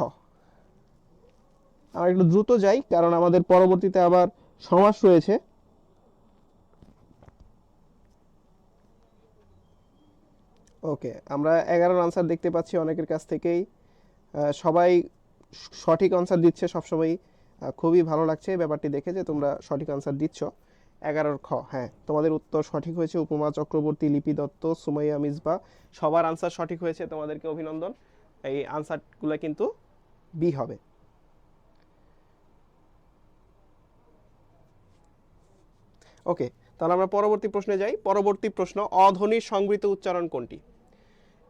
আমরা একটু দ্রুত যাই, কারণ আমাদের পরবর্তীতে আবার সমাস রয়েছে। ওকে, আমরা 11-এর আনসার দেখতে পাচ্ছি অনেকের কাছ থেকেই। সবাই সঠিক আনসার দিচ্ছে সবসময়। খুবই ভালো লাগছে ব্যাপারটি দেখে যে তোমরা সঠিক আনসার দিচ্ছ। 11-এর খ, হ্যাঁ তোমাদের উত্তর সঠিক হয়েছে। উপমা চক্রবর্তী, লিপি দত্ত, সুমাইয়া মিসবা, সবার আনসার সঠিক হয়েছে, তোমাদেরকে অভিনন্দন। এই আনসারগুলো কিন্তু বি হবে। ওকে, তাহলে আমরা পরবর্তী প্রশ্নে যাই। পরবর্তী প্রশ্ন, অধ্বনির সংবৃত উচ্চারণ কোনটি?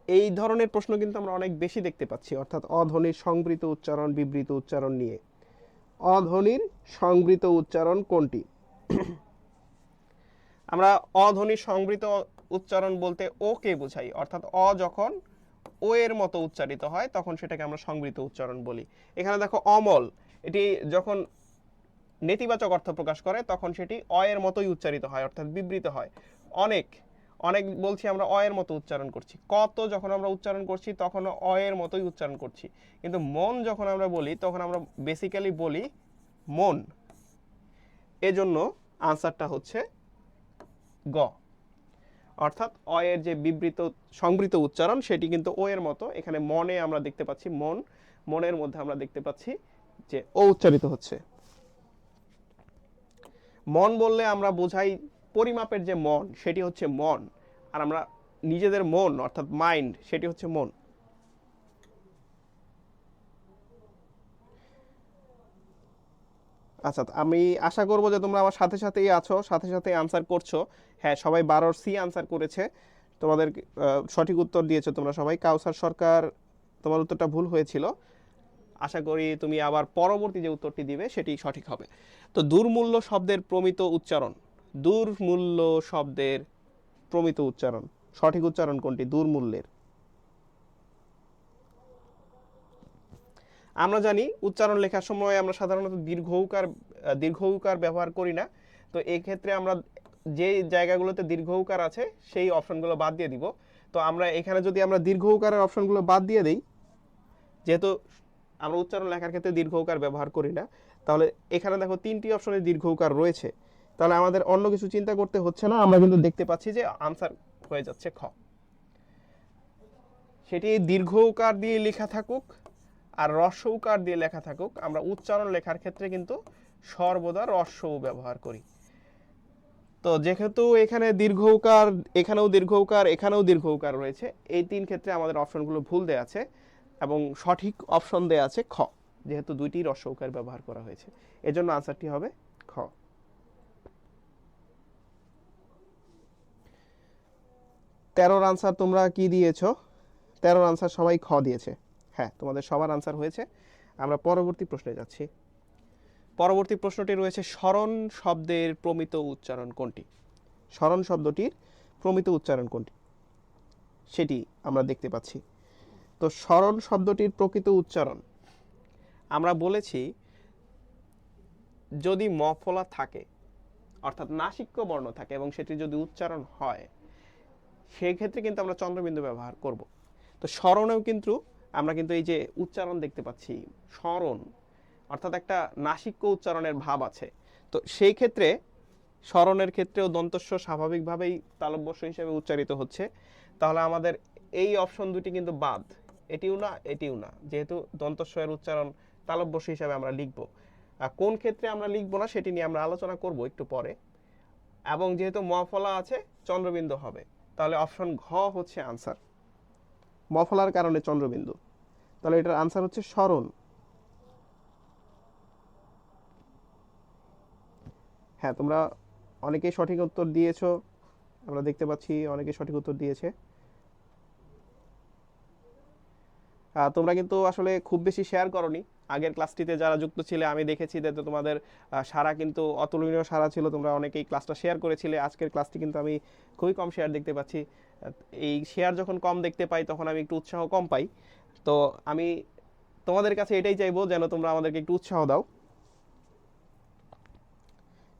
এই ধরনের প্রশ্ন কিন্তু আমরা অনেক বেশি দেখতে পাচ্ছি, অর্থাৎ অধ্বনির সংবৃত উচ্চারণ, বিবৃত উচ্চারণ নিয়ে। অধ্বনির সংবৃত উচ্চারণ কোনটি? আমরা অধ্বনির সংবৃত উচ্চারণ বলতে ও কে বোঝাই, অর্থাৎ অ যখন ও এর মতো উচ্চারিত হয় তখন সেটাকে আমরা সংবৃত উচ্চারণ বলি। এখানে দেখো অমল, এটি যখন নেতিবাচক অর্থ প্রকাশ করে তখন সেটি অ এর মতোই উচ্চারিত হয়, অর্থাৎ বিবৃত হয়। অনেক, অনেক বলছি আমরা অ এর মতো উচ্চারণ করছি। কত যখন আমরা উচ্চারণ করছি তখন অ এর মতোই উচ্চারণ করছি। কিন্তু মন যখন আমরা বলি তখন আমরা বেসিক্যালি বলি মন। এজন্য আনসারটা হচ্ছে গ, অর্থাৎ অ এর যে বিবৃত সংবৃত উচ্চারণ সেটি কিন্তু ও এর মতো। এখানে মনে আমরা দেখতে পাচ্ছি মন, মনের মধ্যে আমরা দেখতে পাচ্ছি যে ও উচ্চারিত হচ্ছে। মন বললে আমরা বোঝাই পরিমাপের যে মন সেটি হচ্ছে মন, আর আমরা নিজেদের মন অর্থাৎ মাইন্ড সেটি হচ্ছে মন। আচ্ছা, আমি আশা করব যে তোমরা আমার সাথে সাথেই আছো, সাথে সাথে আনসার করছো। হ্যাঁ, সবাই 12-র সি আনসার করেছে। তোমাদের সঠিক উত্তর দিয়েছো তোমরা সবাই। কাউসার সরকার, তোমার উত্তরটা ভুল হয়েছিল। আশা করি তুমি আবার পরবর্তী যে উত্তরটি দিবে সেটি সঠিক হবে। তো দুর্মূল্য শব্দের প্রমিত উচ্চারণ, দুর্মূল্য শব্দের প্রমিত উচ্চারণ, সঠিক উচ্চারণ কোনটি দুর্মূল্যের? আমরা জানি উচ্চারণ লেখার সময় আমরা সাধারণত দীর্ঘ উকার ব্যবহার করি না। তো এই ক্ষেত্রে আমরা যে জায়গাগুলোতে দীর্ঘ উকার আছে সেই অপশনগুলো বাদ দিয়ে দিব। তো আমরা এখানে যদি আমরা দীর্ঘ উকারের অপশনগুলো বাদ দিয়ে দেই, যেহেতু আমরা উচ্চারণ লেখার ক্ষেত্রে দীর্ঘ উকার ব্যবহার করি না। তাহলে এখানে দেখো 3টি অপশনে দীর্ঘ উকার রয়েছে, তাহলে আমাদের অন্য কিছু চিন্তা করতে হচ্ছে না, আমরা কিন্তু দেখতে পাচ্ছি যে আনসার হয়ে যাচ্ছে খ। সেটি দীর্ঘ উকার দিয়ে লেখা থাকুক আর হ্রস্ব উকার দিয়ে লেখা থাকুক, আমরা উচ্চারণ লেখার ক্ষেত্রে কিন্তু সর্বদা হ্রস্ব উ ব্যবহার করি। তো যেহেতু এখানে দীর্ঘ উকার, এখানেও দীর্ঘ উকার, এখানেও দীর্ঘ উকার রয়েছে, এই 3 ক্ষেত্রে আমাদের অপশনগুলো ভুল দেয়া আছে এবং সঠিক অপশন দেয়া আছে খ, যেহেতু 2টি হ্রস্ব উকার ব্যবহার করা হয়েছে, এজন্য আনসারটি হবে খ। 13 আনসার তোমরা কি দিয়েছো? 13 আনসার সবাই খ দিয়েছে। হ্যাঁ, তোমাদের সবার আনসার হয়েছে। আমরা পরবর্তী প্রশ্নে যাচ্ছি। পরবর্তী প্রশ্নটি রয়েছে স্মরণ শব্দের প্রমিত উচ্চারণ কোনটি? স্মরণ শব্দটির প্রমিত উচ্চারণ কোনটি সেটি আমরা দেখতে পাচ্ছি। তো স্মরণ শব্দটির প্রকৃত উচ্চারণ আমরা বলেছি, যদি মফলা থাকে অর্থাৎ নাসিক্য বর্ণ থাকে এবং সেটি যদি উচ্চারণ হয়, সেই ক্ষেত্রে কিন্তু আমরা চন্দ্রবিন্দু ব্যবহার করব। তো স্মরণেও কিন্তু আমরা কিন্তু এই যে উচ্চারণ দেখতে পাচ্ছি, স্মরণ অর্থাৎ একটা নাসিক্য উচ্চারণের ভাব আছে। তো সেই ক্ষেত্রে স্মরণের ক্ষেত্রেও দন্তস্ব স্বাভাবিকভাবেই তালব্যস্য হিসেবে উচ্চারিত হচ্ছে। তাহলে আমাদের এই অপশন দুটি কিন্তু বাদ, এটিও না এটিও না, যেহেতু দন্তস্বয়ের উচ্চারণ তালব্যস্য হিসেবে আমরা লিখব। কোন ক্ষেত্রে আমরা লিখব না সেটি নিয়ে আমরা আলোচনা করব একটু পরে। এবং যেহেতু মফলা আছে, চন্দ্রবিন্দু হবে, তাহলে অপশন ঘ হচ্ছে আনসার। মফলার কারণে চন্দ্রবিন্দু, তাহলে এটার আনসার হচ্ছে স্মরণ। হ্যাঁ, তোমরা অনেকেই সঠিক উত্তর দিয়েছো, আমরা দেখতে পাচ্ছি অনেকে সঠিক উত্তর দিয়েছে। তোমরা কিন্তু আসলে খুব বেশি শেয়ার করনি। আগের ক্লাসটিতে যারা যুক্ত ছিলে আমি দেখেছি যে তোমাদের সারা কিন্তু অতুলনীয় সারা ছিল, তোমরা অনেকেই ক্লাসটা শেয়ার করেছিলে। আজকের ক্লাসটি কিন্তু আমি খুবই কম শেয়ার দেখতে পাচ্ছি। এই শেয়ার যখন কম দেখতে পাই তখন আমি একটু উৎসাহ কম পাই। তো আমি তোমাদের কাছে এটাই চাইবো যেন তোমরা আমাদেরকে একটু উৎসাহ দাও।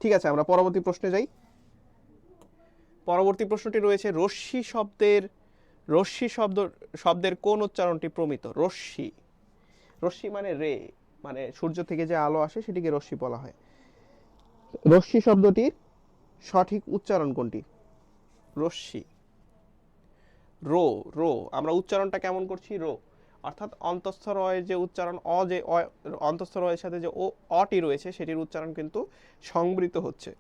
ঠিক আছে, আমরা পরবর্তী প্রশ্নে যাই। পরবর্তী প্রশ্নটি রয়েছে রশ্মি শব্দের কোন উচ্চারণটি প্রমিত? রশ্মি, রশ্মি মানে রে, মানে সূর্য থেকে যে আলো আসে সেটিকে রশ্মি বলা হয়। রশ্মি শব্দটির সঠিক উচ্চারণ কোনটি? রশ্মি, রো, রো আমরা উচ্চারণটা কেমন করছি? রো, অর্থাৎ অন্তঃস্থ রয়ের যে উচ্চারণ অন্তঃস্থ রয়ের সাথে যে অটি রয়েছে সেটির উচ্চারণ কিন্তু সংবৃত হচ্ছে,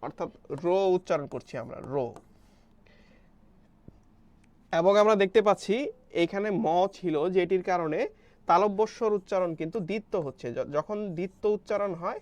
অর্থাৎ রো উচ্চারণ করছি আমরা, রো। এবং আমরা দেখতে পাচ্ছি এখানে ম ছিল, যেটির কারণে তালব্যস্বর উচ্চারণ কিন্তু দ্বিত্ব হচ্ছে। যখন দ্বিত্ব উচ্চারণ হয়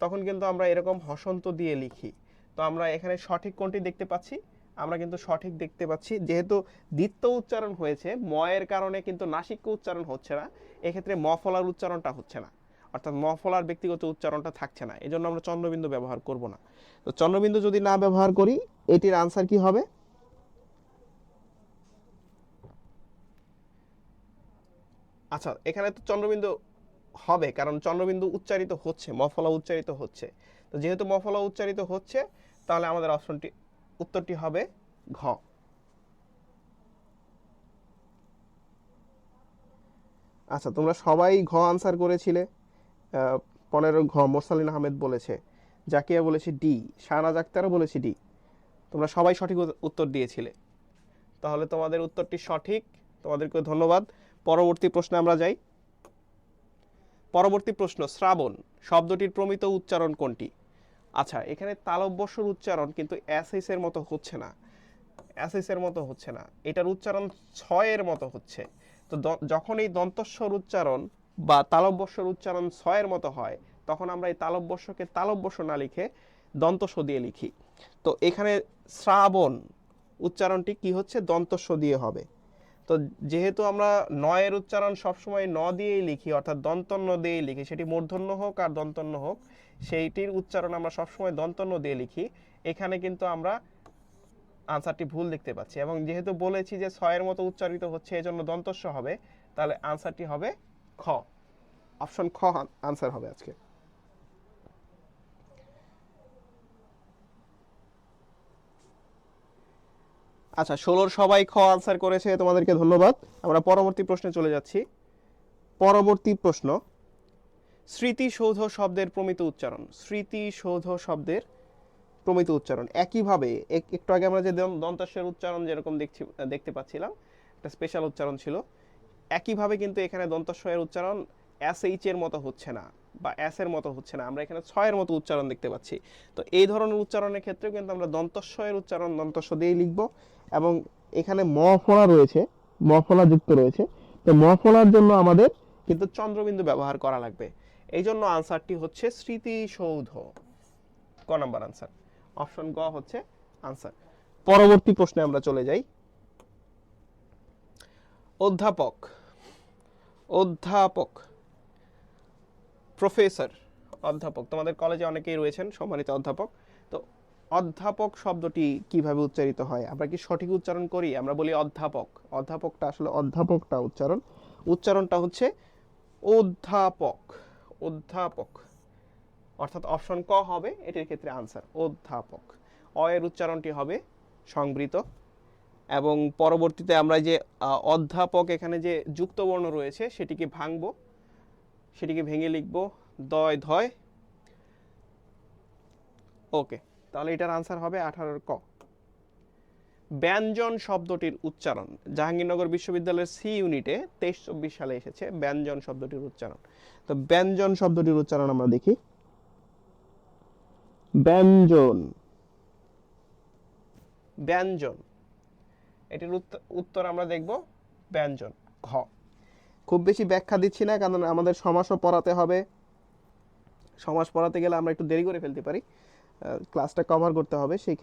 তখন কিন্তু আমরা এরকম হসন্ত দিয়ে লিখি। তো আমরা এখানে সঠিক কোনটি দেখতে পাচ্ছি? আমরা কিন্তু সঠিক দেখতে পাচ্ছি, যেহেতু দ্বিত্ব উচ্চারণ হয়েছে, ময়ের কারণে কিন্তু নাসিক্য উচ্চারণ হচ্ছে না, এক্ষেত্রে মফলার উচ্চারণটা হচ্ছে না, অর্থাৎ মফলার ব্যক্তিগত উচ্চারণটা থাকছে না, এজন্য আমরা চন্দ্রবিন্দু ব্যবহার করব না। তো চন্দ্রবিন্দু যদি না ব্যবহার করি, এটির আনসার কি হবে? আচ্ছা, এখানে তো চন্দ্রবিন্দু হবে, কারণ চন্দ্রবিন্দু উচ্চারিত হচ্ছে, মফলা উচ্চারিত হচ্ছে। তো যেহেতু মফলা উচ্চারিত হচ্ছে, তাহলে আমাদের উত্তরটি হবে ঘ। আচ্ছা, তোমরা সবাই ঘ আনসার করেছিলে। 15 ঘ মোরসালিন আহমেদ বলেছে, জাকিয়া বলেছে ডি, শাহনাজ আক্তারও বলেছে ডি। তোমরা সবাই সঠিক উত্তর দিয়েছিলে, তাহলে তোমাদের উত্তরটি সঠিক, তোমাদেরকে ধন্যবাদ। পরবর্তী প্রশ্নে আমরা যাই। পরবর্তী প্রশ্ন, শ্রাবণ শব্দটির প্রমিত উচ্চারণ কোনটি? আচ্ছা, এখানে তালব্যস্বর উচ্চারণ কিন্তু এস এর মতো হচ্ছে না, এস এর মতো হচ্ছে না, এটার উচ্চারণ ছয়ের মতো হচ্ছে। তো যখন এই দন্তস্বর উচ্চারণ বা তালব্যস্বর উচ্চারণ ছয়ের মতো হয়, তখন আমরা এই তালব্যস্বকে তালব্যস্ব না লিখে দন্তস্ব দিয়ে লিখি। তো এখানে শ্রাবণ উচ্চারণটি কি হচ্ছে? দন্তস্ব দিয়ে হবে। তো যেহেতু আমরা নয়ের উচ্চারণ সবসময় ন দিয়েই লিখি, অর্থাৎ দন্তন্য দিয়েই লিখি, সেটি মূর্ধন্য হোক আর দন্তন্য হোক, সেইটির উচ্চারণ আমরা সবসময় দন্তন্য দিয়ে লিখি। এখানে কিন্তু আমরা আনসারটি ভুল দেখতে পাচ্ছি, এবং যেহেতু বলেছি যে ছয়ের মতো উচ্চারিত হচ্ছে এজন্য দন্তস্ব হবে, তাহলে আনসারটি হবে খ। অপশন খ আনসার হবে আজকে। আচ্ছা, 16 সবাই খ আনসার করেছে, তোমাদেরকে ধন্যবাদ। আমরা পরবর্তী প্রশ্নে চলে যাচ্ছি। পরবর্তী প্রশ্ন, স্মৃতিসৌধ শব্দের প্রমিত উচ্চারণ। স্মৃতিসৌধ শব্দের প্রমিত উচ্চারণ একইভাবে একটু আগে আমরা যে দন্তাস্বের উচ্চারণ যেরকম দেখতে পাচ্ছিলাম, একটা স্পেশাল উচ্চারণ ছিল, একইভাবে কিন্তু এখানে দন্তস্বয়ের উচ্চারণ এস এইচ এর মতো হচ্ছে না বা এস এর মতো হচ্ছে না, আমরা এখানে ছয়ের মতো উচ্চারণ দেখতে পাচ্ছি। তো এই ধরনের উচ্চারণের ক্ষেত্রেও কিন্তু আমরা দন্তস্বয়ের উচ্চারণ দন্তস্ব দিয়েই লিখব, এবং এখানে ম ফলা রয়েছে, ম ফলা যুক্ত রয়েছে, তো ম ফলার জন্য আমাদের কিন্তু চন্দ্রবিন্দু ব্যবহার করা লাগবে। এই জন্য আনসারটি হচ্ছে স্মৃতিসৌধ, ক নাম্বার আনসার, অপশন গ হচ্ছে আনসার। পরবর্তী প্রশ্নে আমরা চলে যাই। অধ্যাপক, অধ্যাপক, প্রফেসর, অধ্যাপক, তোমাদের কলেজে অনেকেই রয়েছেন সম্মানিত অধ্যাপক। তো অধ্যাপক শব্দটি কিভাবে উচ্চারিত হয়, আমরা কি সঠিক উচ্চারণ করি? আমরা বলি অধ্যাপক, অধ্যাপকটা আসলে অধ্যাপকটা উচ্চারণটা হচ্ছে অধ্যাপক, অধ্যাপক, অর্থাৎ অপশন ক হবে এটির ক্ষেত্রে আনসার, অধ্যাপক। অ এর উচ্চারণটি হবে সংবৃত, এবং পরবর্তীতে আমরা যে অধ্যাপক এখানে যে যুক্ত বর্ণ রয়েছে সেটিকে ভাঙবো, সেটিকে ভেঙে লিখবো দয় ধয়। ওকে, তাহলে এটার আনসার হবে 18 ক। ব্যঞ্জন শব্দটির উচ্চারণ, জাহাঙ্গীরনগর বিশ্ববিদ্যালয়ের সি ইউনিটে 23-24 সালে এসেছে ব্যঞ্জন শব্দটির উচ্চারণ। তো ব্যঞ্জন শব্দটির উচ্চারণ আমরা দেখি, ব্যঞ্জন, ব্যঞ্জন, এটির উত্তর আমরা দেখব ব্যঞ্জন, ঘ। খুব বেশি ব্যাখ্যা দিচ্ছি না, কারণ আমাদের সমাসও পড়াতে হবে, সমাস পড়াতে গেলে আমরা একটু দেরি করে ফেলতে পারি, ক্লাসটা কভার করতে হবে, সেই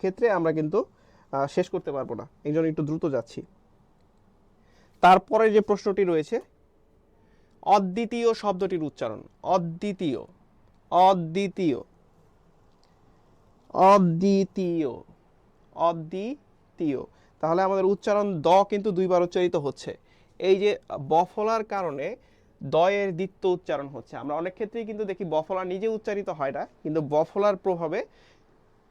ক্ষেত্রে আমরা কিন্তু শেষ করতে পারবো না, এই জন্য একটু দ্রুত যাচ্ছি। তারপরে যে প্রশ্নটি রয়েছে, অদ্বিতীয় শব্দটির উচ্চারণ। অদ্বিতীয়, অদ্বিতীয়, অদ্বিতীয়, অদ্বিতীয়, তাহলে আমাদের উচ্চারণ দ কিন্তু দুইবার উচ্চারিত হচ্ছে। এই যে বফলার কারণে দয়ের দ্বিত্ব উচ্চারণ হচ্ছে। আমরা অনেক ক্ষেত্রেই কিন্তু দেখি বফলা নিজে উচ্চারিত হয় না, কিন্তু বফলার প্রভাবে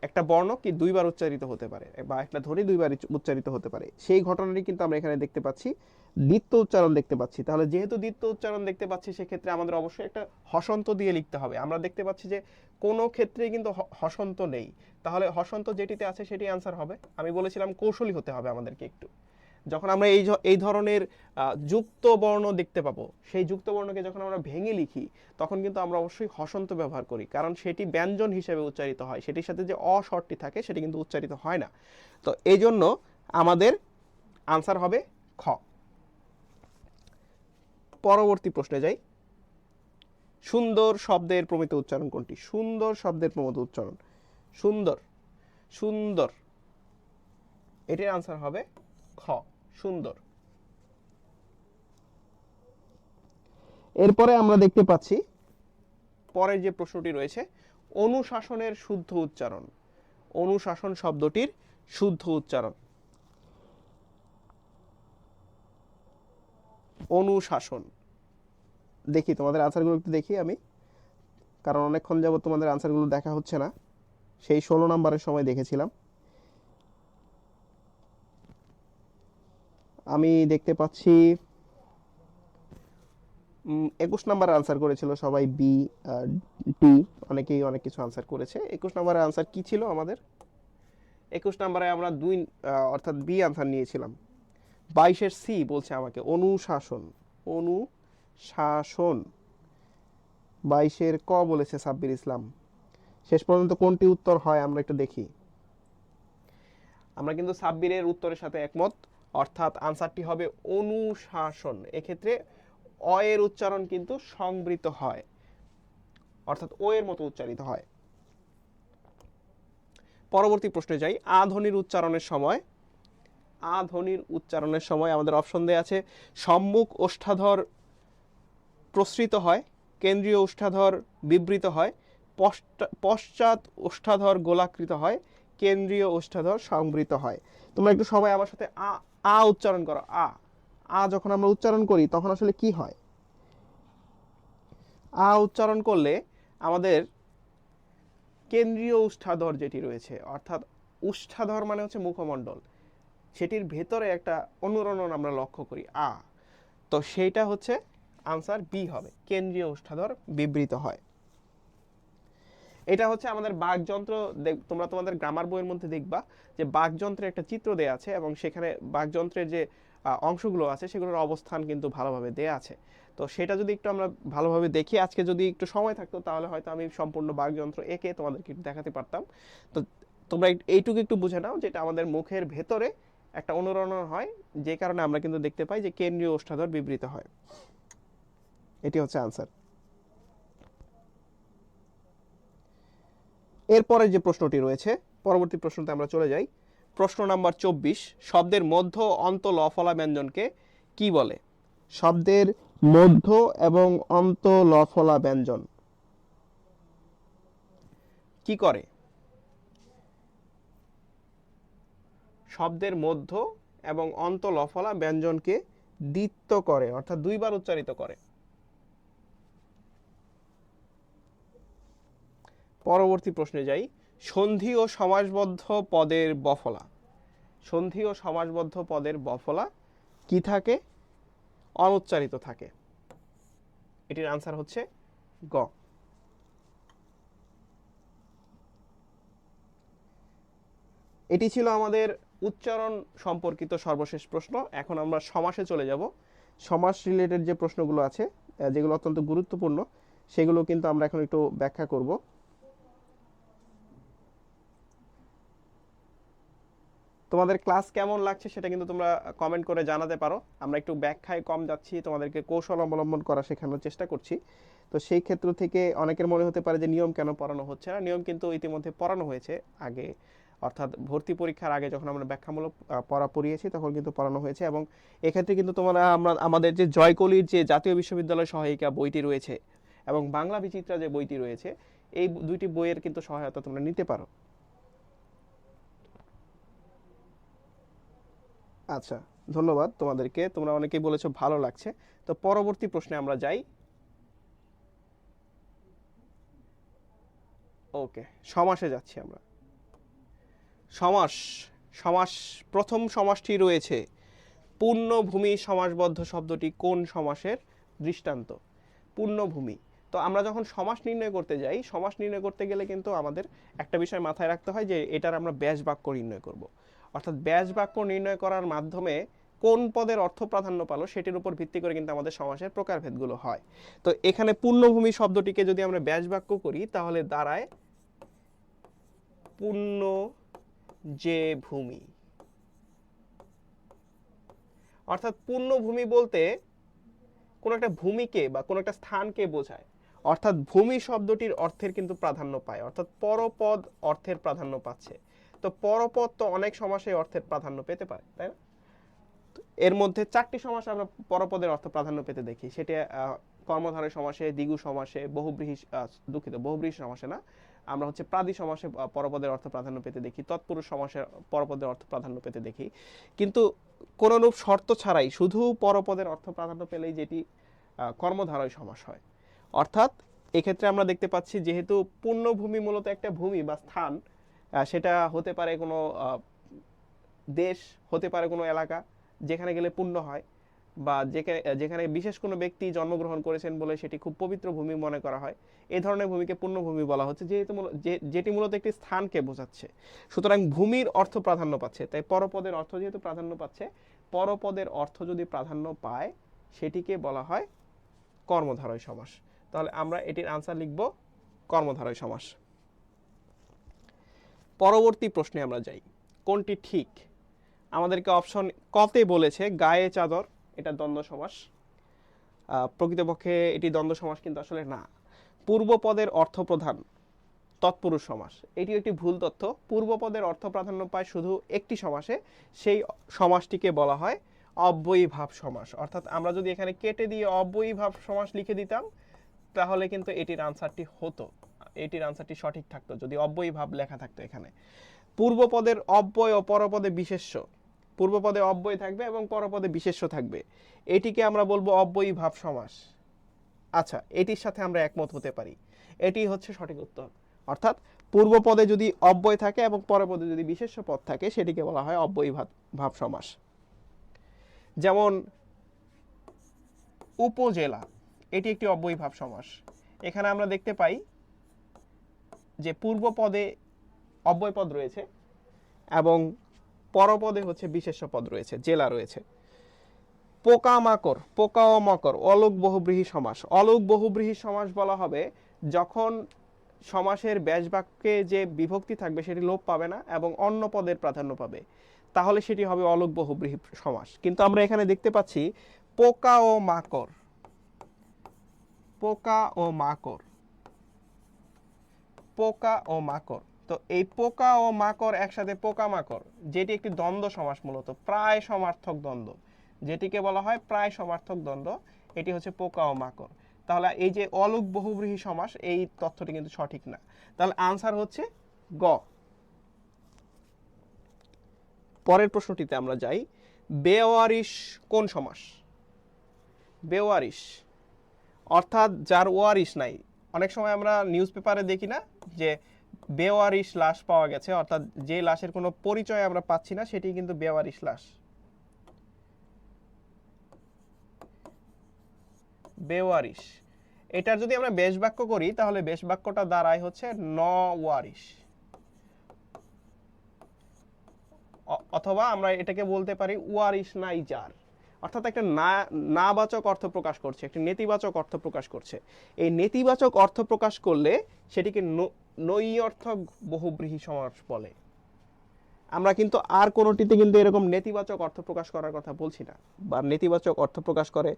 একটা বর্ণ কি দুইবার উচ্চারিত হতে পারে, বা একটা ধ্বনি দুইবার উচ্চারিত হতে পারে, সেই ঘটনাটি কিন্তু আমরা এখানে দেখতে পাচ্ছি, দ্বিত্ব উচ্চারণ দেখতে পাচ্ছি। তাহলে যেহেতু দ্বিত্ব উচ্চারণ দেখতে পাচ্ছি, সেক্ষেত্রে আমাদের অবশ্যই একটা হসন্ত দিয়ে লিখতে হবে। আমরা দেখতে পাচ্ছি যে কোনো ক্ষেত্রেই কিন্তু হসন্ত নেই, তাহলে হসন্ত যেটিতে আছে সেটি আনসার হবে। আমি বলেছিলাম কৌশলী হতে হবে আমাদেরকে একটু, যখন আমরা এই ধরনের যুক্ত বর্ণ দেখতে পাবো, সেই যুক্ত বর্ণকে যখন আমরা ভেঙে লিখি, তখন কিন্তু আমরা অবশ্যই হসন্ত ব্যবহার করি, কারণ সেটি ব্যঞ্জন হিসেবে উচ্চারিত হয়, সেটির সাথে যে অস্বরটি থাকে সেটি কিন্তু উচ্চারিত হয় না। তো এই জন্য আমাদের আনসার হবে খ। পরবর্তী প্রশ্নে যাই। সুন্দর শব্দের প্রমিত উচ্চারণ কোনটি? সুন্দর শব্দের প্রমিত উচ্চারণ, সুন্দর, সুন্দর, এটির আনসার হবে খ, সুন্দর। এরপরে আমরা দেখতে পাচ্ছি পরের যে প্রশ্নটি রয়েছে, অনুশাসনের শুদ্ধ উচ্চারণ। অনুশাসন শব্দটির শুদ্ধ উচ্চারণ, অনুশাসন। দেখি তোমাদের আনসারগুলো একটু দেখি আমি, কারণ অনেকক্ষণ যাবত তোমাদের আনসারগুলো দেখা হচ্ছে না, সেই 16 নম্বরের সময় দেখেছিলাম। আমি দেখতে পাচ্ছি 21 নম্বরের আনসার করেছিল সবাই, বি, ডি, অনেকেই অনেক কিছু আনসার করেছে। 21 নম্বরের আনসার কি ছিল আমাদের? 21 নম্বরে আমরা অর্থাৎ বি আনসার নিয়েছিলাম। 22-এর সি বলছে আমাকে অনুশাসন, অনুশাসন। 22-এর ক বলেছে সাব্বির ইসলাম। শেষ পর্যন্ত কোনটি উত্তর হয় আমরা একটু দেখি। আমরা কিন্তু সাব্বিরের উত্তরের সাথে একমত, অর্থাৎ আনসারটি হবে অনুশাসন। এক্ষেত্রে অ এর উচ্চারণ কিন্তু সংবৃত হয়, অর্থাৎ ও এর মতো উচ্চারিত হয়। পরবর্তী প্রশ্নে যাই। আ ধ্বনির উচ্চারণের সময়, আ ধ্বনির উচ্চারণের সময় আমাদের অপশন দেয়া আছে, সম্মুখ ওষ্ঠাধর প্রসৃত হয়, কেন্দ্রীয় ওষ্ঠাধর বিবৃত হয়, পশ্চাৎ ওষ্ঠাধর গোলাকৃত হয়, কেন্দ্রীয় ওষ্ঠাধর সংবৃত হয়। তোমরা একটু সবাই আমার সাথে আ আ উচ্চারণ করো। আ, আ যখন আমরা উচ্চারণ করি তখন আসলে কি হয়? আ উচ্চারণ করলে আমাদের কেন্দ্রীয় ওষ্ঠাধর যেটি রয়েছে, অর্থাৎ উষ্ঠাধর মানে হচ্ছে মুখমণ্ডল, সেটির ভেতরে একটা অনুরণন আমরা লক্ষ্য করি আ, তো সেইটা হচ্ছে আনসার বি হবে, কেন্দ্রীয় ওষ্ঠাধর বিবৃত হয়। এটা হচ্ছে আমাদের বাকযন্ত্র, তোমরা তোমাদের গ্রামার বইয়ের মধ্যে দেখবা যে বাকযন্ত্রের একটা চিত্র দেয়া আছে এবং সেখানে বাকযন্ত্রের যে অংশগুলো আছে সেগুলোর অবস্থান কিন্তু ভালোভাবে দেয়া আছে। তো সেটা যদি একটু আমরা ভালোভাবে দেখি, আজকে যদি একটু সময় থাকতো তাহলে হয়তো আমি সম্পূর্ণ বাকযন্ত্র এঁকে তোমাদেরকে একটু দেখাতে পারতাম। তো তোমরা এইটুকু একটু বুঝে নাও, যেটা আমাদের মুখের ভেতরে একটা অনুরণন হয়, যে কারণে আমরা কিন্তু দেখতে পাই যে কেন্দ্রীয় ওষ্ঠাধর বিবৃত হয়। এটি হচ্ছে আনসার। এরপরে যে প্রশ্নটি রয়েছে, পরবর্তী প্রশ্নতে আমরা চলে যাই। প্রশ্ন নাম্বার 24, শব্দের মধ্য অন্ত ল ফলা ব্যঞ্জনকে কি বলে? শব্দের মধ্য এবং অন্ত ল ফলা ব্যঞ্জন কি করে? শব্দের মধ্য এবং অন্ত ল ফলা ব্যঞ্জনকে দ্বিত্ব করে, অর্থাৎ দুইবার উচ্চারিত করে। পরবর্তী প্রশ্নে যাই। সন্ধি ও সমাসবদ্ধ পদের বফলা, সন্ধি ও সমাসবদ্ধ পদের বফলা কি থাকে? অনুচ্চারিত থাকে। এটির আনসার হচ্ছে গ। এটি ছিল আমাদের উচ্চারণ সম্পর্কিত সর্বশেষ প্রশ্ন। এখন আমরা সমাসে চলে যাব। সমাস রিলেটেড যে প্রশ্নগুলো আছে, যেগুলো অত্যন্ত গুরুত্বপূর্ণ, সেগুলো কিন্তু আমরা এখন একটু ব্যাখ্যা করব। তোমাদের ক্লাস কেমন লাগছে সেটা কিন্তু তোমরা কমেন্ট করে জানাতে পারো। আমরা একটু ব্যাখ্যায় কম যাচ্ছি, তোমাদেরকে কৌশল অবলম্বন করা শেখানোর চেষ্টা করছি। তো সেই ক্ষেত্র থেকে অনেকের মনে হতে পারে যে নিয়ম কেন পড়ানো হচ্ছে না। নিয়ম কিন্তু ইতিমধ্যে পড়ানো হয়েছে আগে, অর্থাৎ ভর্তি পরীক্ষার আগে যখন আমরা ব্যাখ্যামূলক পড়া পড়িয়েছি তখন কিন্তু পড়ানো হয়েছে। এবং এক্ষেত্রে কিন্তু তোমরা আমাদের যে জয়কলির যে জাতীয় বিশ্ববিদ্যালয় সহায়িকা বইটি রয়েছে এবং বাংলা বিচিত্রা যে বইটি রয়েছে, এই দুইটি বইয়ের কিন্তু সহায়তা তোমরা নিতে পারো। আচ্ছা, ধন্যবাদ তোমাদেরকে, তোমরা অনেকেই বলেছো ভালো লাগছে। তো পরবর্তী প্রশ্নে আমরা যাই। ওকে, সমাসে যাচ্ছি আমরা। সমাস, সমাস, প্রথম সমাসটি রয়েছে পূর্ণভূমি সমাসবদ্ধ শব্দটি কোন সমাসের দৃষ্টান্ত? পূর্ণভূমি। তো আমরা যখন সমাস নির্ণয় করতে যাই, সমাস নির্ণয় করতে গেলে কিন্তু আমাদের একটা বিষয় মাথায় রাখতে হয় যে এটার আমরা ব্যাস বাক্য নির্ণয় করব। অর্থাৎ ব্যাস বাক্য নির্ণয় করার মাধ্যমে কোন পদের অর্থ প্রাধান্য পালো সেটির উপর ভিত্তি করে কিন্তু আমাদের সমাসের প্রকারভেদগুলো হয়। তো এখানে পূর্ণভূমি শব্দটিকে যদি আমরা ব্যাস বাক্য করি তাহলে দাঁড়ায় পূর্ণ যে ভূমি। অর্থাৎ পূর্ণভূমি বলতে কোন একটা ভূমিকে বা কোন একটা স্থানকে বোঝায়। অর্থাৎ ভূমি শব্দটির অর্থের কিন্তু প্রাধান্য পায়, অর্থাৎ পরপদ অর্থের প্রাধান্য পাচ্ছে। তো পরপদ তো অনেক সমাসে অর্থের প্রাধান্য পেতে পারে, তাই না? এর মধ্যে 4টি সমাস আমরা পরপদের অর্থ প্রাধান্য পেতে দেখি। সেটা কর্মধারয় সমাসে, দ্বিগু সমাসে, বহুব্রীহি, বহুব্রীহি সমাসে না, আমরা হচ্ছে প্রাদি সমাসে পরপদের অর্থ প্রাধান্য পেতে দেখি, তৎপুরুষ সমাসে পরপদের অর্থ প্রাধান্য পেতে দেখি। কিন্তু কোনরূপ শর্ত ছাড়াই শুধু পরপদের অর্থ প্রাধান্য পেলেই যেটি কর্মধারয় সমাস হয়। অর্থাৎ এক্ষেত্রে আমরা দেখতে পাচ্ছি যেহেতু পূর্ণভূমি মূলত একটা ভূমি বা স্থান, সেটা হতে পারে কোনো দেশ, হতে পারে কোনো এলাকা যেখানে গেলে পুণ্য হয়, বা যেখানে বিশেষ কোনো ব্যক্তি জন্মগ্রহণ করেছেন বলে সেটি খুব পবিত্র ভূমি মনে করা হয়, এই ধরনের ভূমিকে পুণ্যভূমি বলা হচ্ছে, যেটি মূলত একটি স্থানকে বোঝাচ্ছে। সুতরাং ভূমির অর্থ প্রাধান্য পাচ্ছে, তাই পরপদের অর্থ যেহেতু প্রাধান্য পাচ্ছে, পরপদের অর্থ যদি প্রাধান্য পায় সেটিকে বলা হয় কর্মধারয় সমাস। তাহলে আমরা এটির আনসার লিখব কর্মধারয় সমাস। পরবর্তী প্রশ্নে আমরা যাই। কোনটি ঠিক? আমাদেরকে অপশন কতে বলেছে গায়ে চাদর, এটা দ্বন্দ্ব সমাস। প্রকৃতপক্ষে এটি দ্বন্দ্ব সমাস কিন্তু আসলে না। পূর্বপদের অর্থ প্রধান, তৎপুরুষ সমাস। এটি একটি ভুল তথ্য। পূর্বপদের অর্থ প্রাধান্য পায় শুধু একটি সমাসে, সেই সমাসটিকে বলা হয় অব্যয়ীভাব সমাস। অর্থাৎ আমরা যদি এখানে কেটে দিয়ে অব্যয়ীভাব সমাস লিখে দিতাম তাহলে কিন্তু এটির আনসারটি হতো, এটির আনসারটি সঠিক থাকতো যদি অব্যয়ীভাব লেখা থাকতো এখানে। পূর্বপদের অব্যয় ও পরপদে বিশেষ্য, পূর্বপদে অব্যয় থাকবে এবং পরপদে বিশেষ্য থাকবে, এটিকে আমরা বলবো অব্যয়ীভাব সমাস। আচ্ছা, এটির সাথে আমরা একমত হতে পারি, এটি হচ্ছে সঠিক উত্তর। অর্থাৎ পূর্ব পদে যদি অব্যয় থাকে এবং পরের পদে যদি বিশেষ্য পদ থাকে সেটিকে বলা হয় অব্যয়ী ভাব সমাস। যেমন উপজেলা, এটি একটি অব্যয়ী ভাব সমাস। এখানে আমরা দেখতে পাই যে পূর্ব পদে অব্যয় পদ রয়েছে এবং পরপদে হচ্ছে বিশেষ্য পদ রয়েছে, জেলা রয়েছে। পোকামাকড়, পোকা ও মাকড় অলুক বহুব্রীহি সমাস। অলুক বহুব্রীহি সমাস বলা হবে যখন সমাসের ব্যাস বাক্যে যে বিভক্তি থাকবে সেটি লোপ পাবে না এবং অন্য পদের প্রাধান্য পাবে, তাহলে সেটি হবে অলুক বহুব্রীহি সমাস। কিন্তু আমরা এখানে দেখতে পাচ্ছি পোকা ও মাকড়, পোকা ও মাকড়, পোকা ও মাকড়। তো এই পোকা ও মাকড় একসাথে পোকামাকড়, যেটি একটি দ্বন্দ্ব সমাস, মূলত প্রায় সমার্থক দ্বন্দ্ব, যেটিকে বলা হয় প্রায় সমার্থক দ্বন্দ্ব, এটি হচ্ছে পোকা ও মাকড়। তাহলে এই যে অলুক বহুব্রীহি সমাস, এই তথ্যটি কিন্তু সঠিক না। তাহলে আনসার হচ্ছে গ। পরের প্রশ্নটিতে আমরা যাই। বেওয়ারিশ কোন সমাস? বেওয়ারিশ অর্থাৎ যার ওয়ারিশ নাই। অনেক সময় আমরা নিউজ পেপারে দেখি না যে বেওয়ারিশ লাশ পাওয়া গেছে, অর্থাৎ যে লাশের কোনো পরিচয় আমরা পাচ্ছি না সেটি কিন্তু বেওয়ারিশ লাশ। বেওয়ারিশ, এটার যদি আমরা বেশ বাক্য করি তাহলে বেশ বাক্যটা দাঁড়ায় হচ্ছে ন ওয়ারিশ, অথবা আমরা এটাকে বলতে পারি ওয়ারিশ নাই যার, অর্থাৎ একটা নাবাচক অর্থ প্রকাশ করছে, একটি নেতিবাচক অর্থ প্রকাশ করছে। এই নেতিবাচক অর্থ প্রকাশ করলে সেটিকে নৈঅর্থক বহুব্রীহি সমাস বলে। আমরা কিন্তু আর কোনোটিতে কিন্তু এরকম নেতিবাচক অর্থ প্রকাশ করার কথা বলছি না, বা নেতিবাচক অর্থ প্রকাশ করে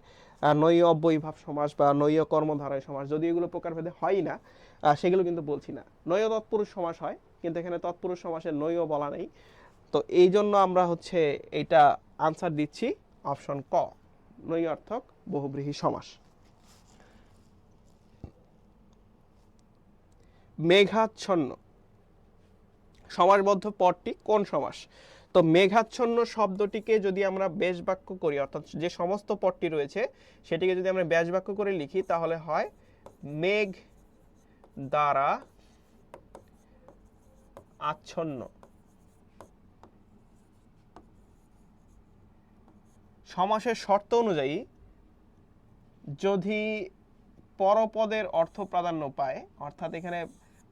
নৈয় অব্যয়ী ভাব সমাস বা নৈয় কর্মধারয় সমাস, যদি এগুলো প্রকারভেদে হয় না সেগুলো কিন্তু বলছি না। নৈয় তৎপুরুষ সমাস হয়, কিন্তু এখানে তৎপুরুষ সমাসের নৈয় বলা নেই। তো এই জন্য আমরা হচ্ছে এইটা আনসার দিচ্ছি অপশন ক, নৈয়ার্থক বহুব্রীহি সমাস। মেঘাচ্ছন্ন সমাসবদ্ধ পদটি কোন সমাস? তো মেঘাচ্ছন্ন শব্দটিকে যদি আমরা বেশ বাক্য করি, অর্থাৎ যে সমস্ত পদটি রয়েছে সেটিকে যদি আমরা ব্যাস বাক্য করে লিখি তাহলে হয় মেঘ দ্বারা আচ্ছন্ন। সমাসের শর্ত অনুযায়ী যদি পরপদের অর্থ প্রাধান্য পায়, অর্থাৎ এখানে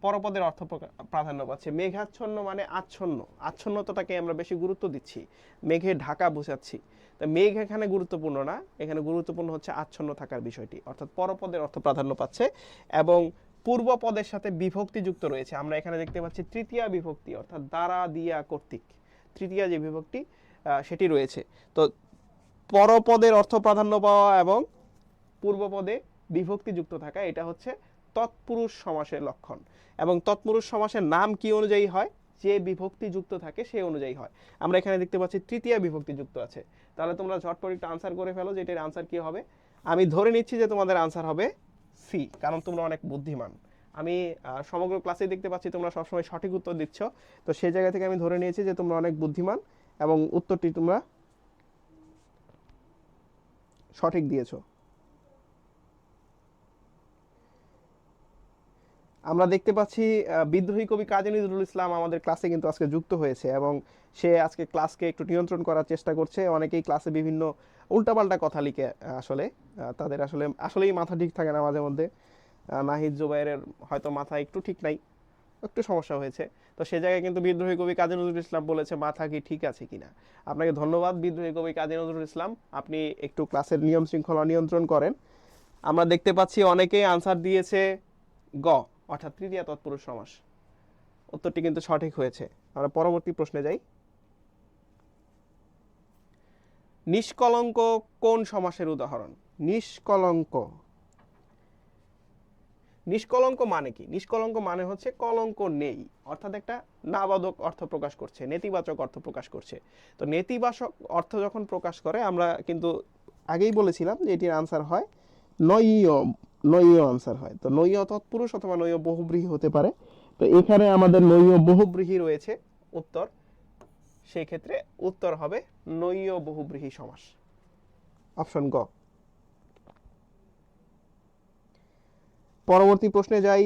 পরপদের অর্থ প্রাধান্য পাচ্ছে, মেঘাচ্ছন্ন মানে আচ্ছন্ন, আচ্ছন্নতাটাকে আমরা বেশি গুরুত্ব দিচ্ছি, মেঘে ঢাকা বোঝাচ্ছি। তো মেঘ এখানে গুরুত্বপূর্ণ না, এখানে গুরুত্বপূর্ণ হচ্ছে আচ্ছন্ন থাকার বিষয়টি, অর্থাৎ পরপদের অর্থ প্রাধান্য পাচ্ছে এবং পূর্ব পদের সাথে বিভক্তি যুক্ত রয়েছে। আমরা এখানে দেখতে পাচ্ছি তৃতীয়া বিভক্তি, অর্থাৎ দ্বারা দিয়া কর্তৃক, তৃতীয়া যে বিভক্তি সেটি রয়েছে। তো পরপদের অর্থ প্রাধান্য পাওয়া এবং পূর্বপদে বিভক্তি যুক্ত থাকা, এটা হচ্ছে তৎপুরুষ সমাসের লক্ষণ। এবং তৎপুরুষ সমাসের নাম কি অনুযায়ী হয়? যে বিভক্তি যুক্ত থাকে সেই অনুযায়ী হয়। আমরা এখানে দেখতে পাচ্ছি তৃতীয়া বিভক্তি যুক্ত আছে। তাহলে তোমরা ঝটপট একটু আনসার করে ফেলো যে এটার আনসার কি হবে। আমি ধরে নিচ্ছি যে তোমাদের আনসার হবে সি, কারণ তোমরা অনেক বুদ্ধিমান। আমি সমগ্র ক্লাসে দেখতে পাচ্ছি তোমরা সবসময় সঠিক উত্তর দিচ্ছ, তো সেই জায়গা থেকে আমি ধরে নিয়েছি যে তোমরা অনেক বুদ্ধিমান এবং উত্তরটি তোমরা সঠিক দিয়েছো। আমরা দেখতে পাচ্ছি বিদ্রোহী কবি কাজী নজরুল ইসলাম আমাদের ক্লাসে কিন্তু আজকে যুক্ত হয়েছে এবং সে আজকে ক্লাসকে একটু নিয়ন্ত্রণ করার চেষ্টা করছে। অনেকেই ক্লাসে বিভিন্ন উল্টাপাল্টা কথা লিখে, আসলে তাদের আসলেই মাথা ঠিক থাকে না মাঝে মধ্যে। নাহিদ জুবাইরের হয়তো মাথা একটু ঠিক নাই, একটু সমস্যা হয়েছে। তো সে জায়গায় কিন্তু বিদ্রোহী কবি কাজী নজরুল ইসলাম বলেছে মাথা কি ঠিক আছে কিনা। আপনাকে ধন্যবাদ বিদ্রোহী কবি কাজী নজরুল ইসলাম, আপনি একটু ক্লাসের নিয়ম শৃঙ্খলা নিয়ন্ত্রণ করেন। আমরা দেখতে পাচ্ছি অনেকেই আনসার দিয়েছে গ, অর্থাৎ তৃতীয়া তৎপুরুষ সমাস। উত্তরটি কিন্তু সঠিক হয়েছে। আমরা পরবর্তী প্রশ্নে যাই। নিষ্কলঙ্ক কোন সমাসের উদাহরণ? নিষ্কলঙ্ক, নিষ্কলঙ্ক মানে কি? নিষ্কলঙ্ক মানে হচ্ছে কলঙ্ক নেই, অর্থাৎ একটা নাবাদক অর্থ প্রকাশ করছে, নেতিবাচক অর্থ প্রকাশ করছে। তো নেতিবাচক অর্থ যখন প্রকাশ করে, আমরা কিন্তু আগেই বলেছিলাম যে এটির আনসার হয় নৈয়, নৈয় আনসার হয়। তো নৈয় তৎপুরুষ অথবা নৈয় বহুব্রীহি হতে পারে। তো এখানে আমাদের নৈয় বহুব্রীহি রয়েছে উত্তর, সেই ক্ষেত্রে উত্তর হবে নৈয় বহুব্রীহি সমাস, অপশন গ। পরবর্তী প্রশ্নে যাই।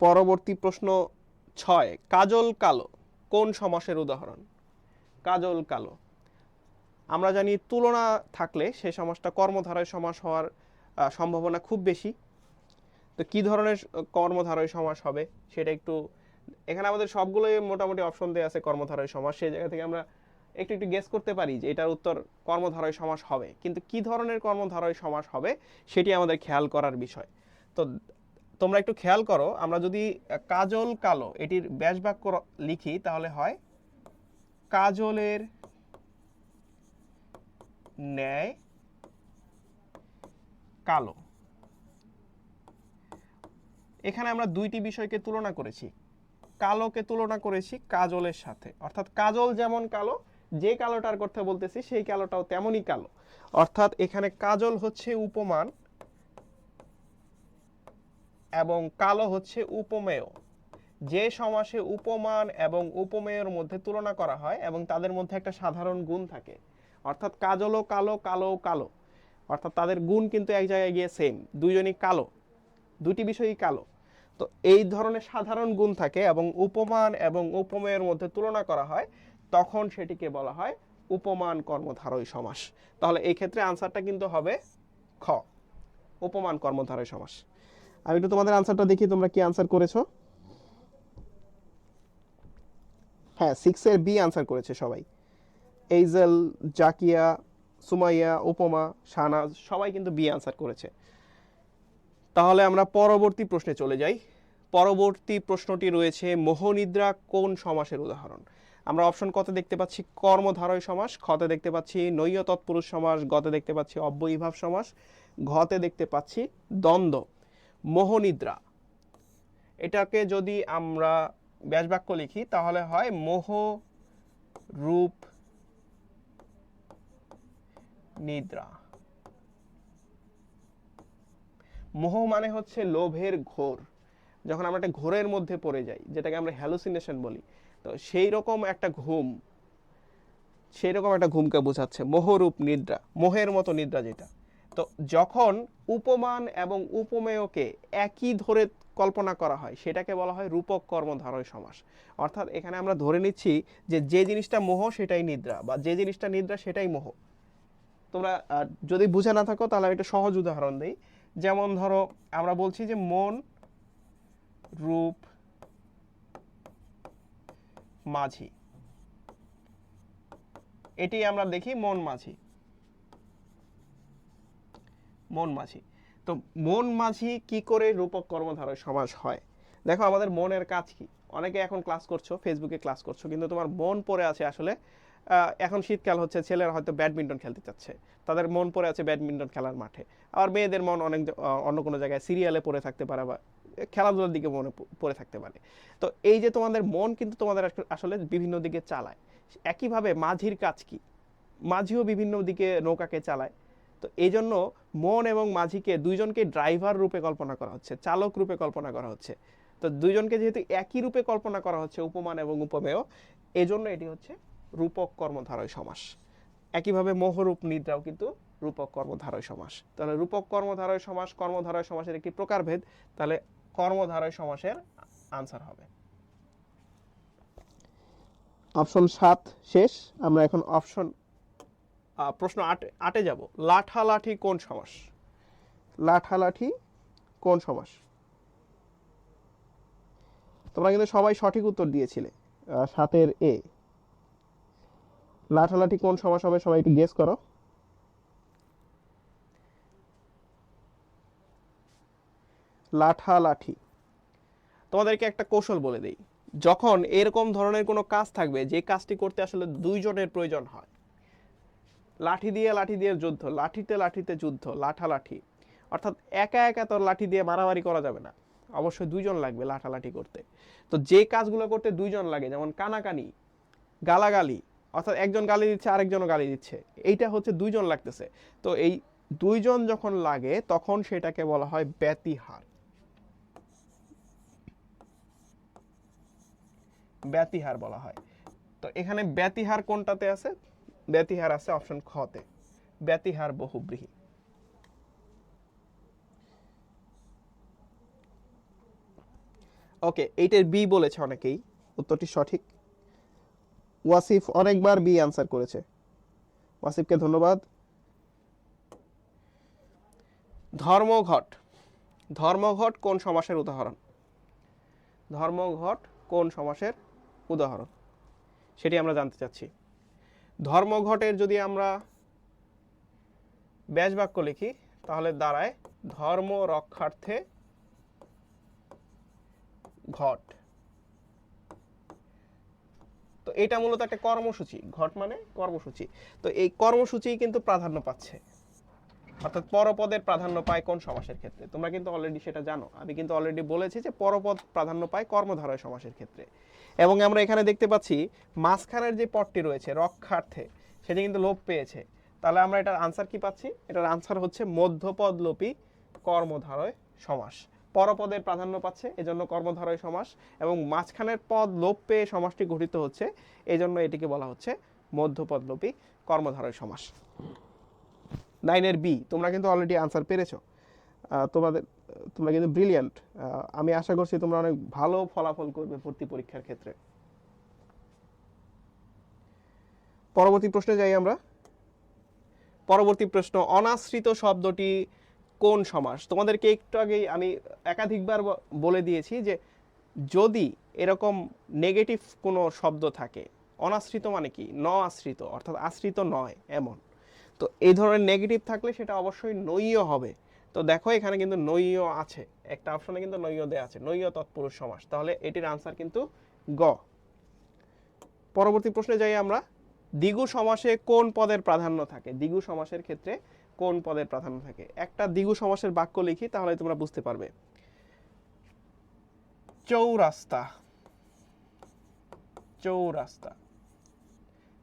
পরবর্তী প্রশ্ন 6, কাজল কালো কোন সমাসের উদাহরণ? কাজল কালো, আমরা জানি তুলনা থাকলে সে সমাসটা কর্মধারয় সমাস হওয়ার সম্ভাবনা খুব বেশি। তো কি ধরনের কর্মধারয় সমাস হবে সেটা একটু, এখানে আমাদের সবগুলোই মোটামুটি অপশন দেওয়া আছে কর্মধারয় সমাস, সেই জায়গা থেকে আমরা একটু একটু গেস করতে পারি যে এটার উত্তর কর্মধারয় সমাস হবে, কিন্তু কি ধরনের কর্মধারয় সমাস হবে সেটি আমাদের খেয়াল করার বিষয়। তো তোমরা একটু খেয়াল করো, আমরা যদি কাজল কালো এটির ব্যাস বাক্য লিখি তাহলে হয় কাজলের ন্যায় কালো। এখানে আমরা দুইটি বিষয়কে তুলনা করেছি, কালোকে তুলনা করেছি কাজলের সাথে, অর্থাৎ কাজল যেমন কালো, যে কালোটার কথা বলতেছি সেই কালোটাও তেমনই কালো। অর্থাৎ এখানে কাজল হচ্ছে উপমান এবং কালো হচ্ছে উপমেয়। যে সমাসে উপমান এবং উপমেয়ের মধ্যে তুলনা করা হয় এবং তাদের মধ্যে একটা সাধারণ গুণ থাকে, অর্থাৎ কাজলও কালো, কালোও কালো, অর্থাৎ তাদের গুণ কিন্তু এক জায়গায় গিয়ে সেম, দুইজনই কালো, দুটি বিষয়ই কালো। তো এই ধরনের সাধারণ গুণ থাকে এবং উপমান এবং উপমেয়ের মধ্যে তুলনা করা হয়, তখন সেটিকে বলা হয় উপমান কর্মধারয় সমাস। তাহলে এই ক্ষেত্রে আনসারটা কিন্তু হবে খ, উপমান কর্মধারয় সমাস। আমি একটু তোমাদের আনসারটা দেখি তোমরা কি আনসার করেছো। হ্যাঁ, 6 এর বি আনসার করেছে সবাই, এইজেল, জাকিয়া, সুমাইয়া, উপমা, শাহনাজ সবাই কিন্তু বি আনসার করেছে। তাহলে আমরা পরবর্তী প্রশ্নে চলে যাই। পরবর্তী প্রশ্নটি রয়েছে মোহনিদ্রা কোন সমাসের উদাহরণ? আমরা অপশন কতে দেখতে পাচ্ছি কর্মধারয় সমাস, খতে দেখতে পাচ্ছি নৈয় তৎপুরুষ সমাস, গতে দেখতে পাচ্ছি অব্যয়ীভাব সমাস, ঘতে দেখতে পাচ্ছি দ্বন্দ্ব। মোহনিদ্রা, এটাকে যদি আমরা ব্যাস বাক্য লিখি তাহলে হয় মোহ রূপ নিদ্রা। মোহ মানে হচ্ছে লোভের ঘোর, যখন আমরা একটা ঘোরের মধ্যে পড়ে যাই যেটাকে আমরা হ্যালুসিনেশন বলি, তো সেই রকম একটা ঘুম, সেই রকম একটা ঘুমকে বোঝাচ্ছে মোহরূপ নিদ্রা, মোহের মতো নিদ্রা যেটা। তো যখন উপমান এবং উপমেয়কে একই ধরে কল্পনা করা হয় সেটাকে বলা হয় রূপক কর্মধারয় সমাস। অর্থাৎ এখানে আমরা ধরে নিচ্ছি যে যে জিনিসটা মোহ সেটাই নিদ্রা, বা যে জিনিসটা নিদ্রা সেটাই মোহ। তোমরা যদি বুঝে না থাকো তাহলে আমি একটা সহজ উদাহরণ দিই। যেমন ধরো আমরা বলছি যে মন রূপ মাঝি, এটি আমরা দেখি মন মাঝি, মন মাঝি। তো মন মাঝি কি করে রূপক কর্মধারয় সমাস হয়? দেখো আমাদের মনের কাজ কি, অনেকে এখন ক্লাস করছো, ফেসবুকে ক্লাস করছো, কিন্তু তোমার মন পড়ে আছে আসলে এখন শীতকাল হচ্ছে, ছেলেরা হয়তো ব্যাডমিন্টন খেলতে চাচ্ছে, তাদের মন পড়ে আছে ব্যাডমিন্টন খেলার মাঠে। আবার মেয়েদের মন অনেক অন্য কোনো জায়গায় সিরিয়ালে পড়ে থাকতে পারে বা খেলাধুলার দিকে মনে পড়ে থাকতে পারে। তো এই যে তোমাদের মন কিন্তু তোমাদের আসলে বিভিন্ন দিকে চালায়। একইভাবে মাঝির কাজ কি, মাঝিও বিভিন্ন দিকে নৌকাকে চালায়। তো এই জন্য মন এবং মাঝিকে দুইজনকে ড্রাইভার রূপে কল্পনা করা হচ্ছে, চালক রূপে কল্পনা করা হচ্ছে। তো দুইজনকে যেহেতু একই রূপে কল্পনা করা হচ্ছে, উপমান এবং উপমেয়, এজন্য এটি হচ্ছে রূপক কর্মধারয় সমাস। একইভাবে মোহরূপ নিদ্রাও কিন্তু রূপক কর্মধারয় সমাস। তাহলে রূপক কর্মধারয় সমাস কর্মধারয় সমাসের একটি প্রকারভেদ, তাহলে কর্মধারয় সমাসের আনসার হবে অপশন 7 শেষ। আমরা এখন অপশন প্রশ্ন 8-এ যাব। লাঠালাঠি কোন সমাস? লাঠালাঠি কোন সমাস? তোমরা কিন্তু সবাই সঠিক উত্তর দিয়েছিলে 7-এর এ। লাঠালাঠি কোন সমাস হবে সবাই একটু গেস করো। লাঠালাঠি, তোমাদেরকে একটা কৌশল বলে দেই, যখন এরকম ধরনের কোনো কাজ থাকবে যে কাজটি করতে আসলে দুইজনের প্রয়োজন হয়, লাঠি দিয়ে যুদ্ধ, লাঠিতে লাঠিতে যুদ্ধ, লাঠালাঠি, অর্থাৎ একা একা তোর লাঠি দিয়ে মারামারি করা যাবে না, অবশ্যই দুইজন লাগবে লাঠালাঠি করতে। তো যে কাজগুলো করতে দুইজন লাগে, যেমন কানাকানি, গালাগালি, অর্থাৎ একজন গালি দিচ্ছে আরেকজনও গালি দিচ্ছে, এইটা হচ্ছে দুইজন লাগতেছে। তো এই দুইজন যখন লাগে তখন সেটাকে বলা হয় ব্যতিহার। ব্যতিহার বলা হয়। তো এখানে ব্যতিহার কোনটাতে আছে? ব্যতিহার আছে অপশন খতে, ব্যতিহার বহুব্রীহি। ওকে, এইটার বি বলেছে অনেকেই, উত্তরটি সঠিক। ওয়াসিফ অনেকবার বি আনসার করেছে, ওয়াসিফকে ধন্যবাদ। ধর্মঘট, ধর্মঘট কোন সমাসের উদাহরণ? ধর্মঘট কোন সমাসের উদাহরণ সেটি আমরা জানতে চাচ্ছি। ধর্মঘটের যদি আমরা ব্যাস বাক্য লিখি তাহলে দাঁড়ায় ধর্ম রক্ষার্থে ঘট। তো এটা মূলত একটা কর্মসূচি, ঘট মানে কর্মসূচি। তো এই কর্মসূচি কিন্তু প্রাধান্য পাচ্ছে, অর্থাৎ পরপদের প্রাধান্য পায় কোন সমাসের ক্ষেত্রে? তোমরা কিন্তু অলরেডি সেটা জানো, আমি কিন্তু অলরেডি বলেছি যে পরপদ প্রাধান্য পায় কর্মধারয় সমাসের ক্ষেত্রে। এবং আমরা এখানে দেখতে পাচ্ছি মাঝখানের যে পদটি রয়েছে রক্ষার্থে, সেটি কিন্তু লোপ পেয়েছে। তাহলে আমরা এটার আনসার কি পাচ্ছি? এটার আনসার হচ্ছে মধ্যপদলোপী কর্মধারয় সমাস। পরপদের প্রাধান্য পাচ্ছে এজন্য কর্মধারয় সমাস, এবং মাঝখানের পদ লোপ পেয়ে সমাসটি গঠিত হচ্ছে, এজন্য এটিকে বলা হচ্ছে মধ্যপদলোপী কর্মধারয় সমাস। 9 এর বি তোমরা কিন্তু অলরেডি আনসার পেরেছো। তোমরা কিন্তু ব্রিলিয়ান্ট। আমি আশা করছি তোমরা অনেক ভালো ফলাফল করবে ভর্তি পরীক্ষার ক্ষেত্রে। পরবর্তী প্রশ্নে যাই আমরা। পরবর্তী প্রশ্ন, অনাশ্রিত শব্দটি কোন সমাস? তোমাদেরকে একটু আগেই আমি একাধিকবার বলে দিয়েছি যে যদি এরকম নেগেটিভ কোনো শব্দ থাকে, অনাশ্রিত মানে কি? ন আশ্রিত, অর্থাৎ আশ্রিত নয় এমন। তো এই ধরনের নেগেটিভ থাকলে সেটা অবশ্যই নৈয় হবে। তো দেখো এখানে কিন্তু নৈয় আছে, একটা অপশনে কিন্তু নৈয় দেয়া আছে, নৈয় তৎপুরুষ সমাস। তাহলে এটির আনসার কিন্তু গ। পরবর্তী প্রশ্নে যাই আমরা। দ্বিগু সমাসে কোন পদের প্রাধান্য থাকে? দ্বিগু সমাসের ক্ষেত্রে কোন পদের প্রাধান্য থাকে? একটা দ্বিগু সমাসের বাক্য লিখি তাহলে তোমরা বুঝতে পারবে। চৌরাস্তা, চৌরাস্তা,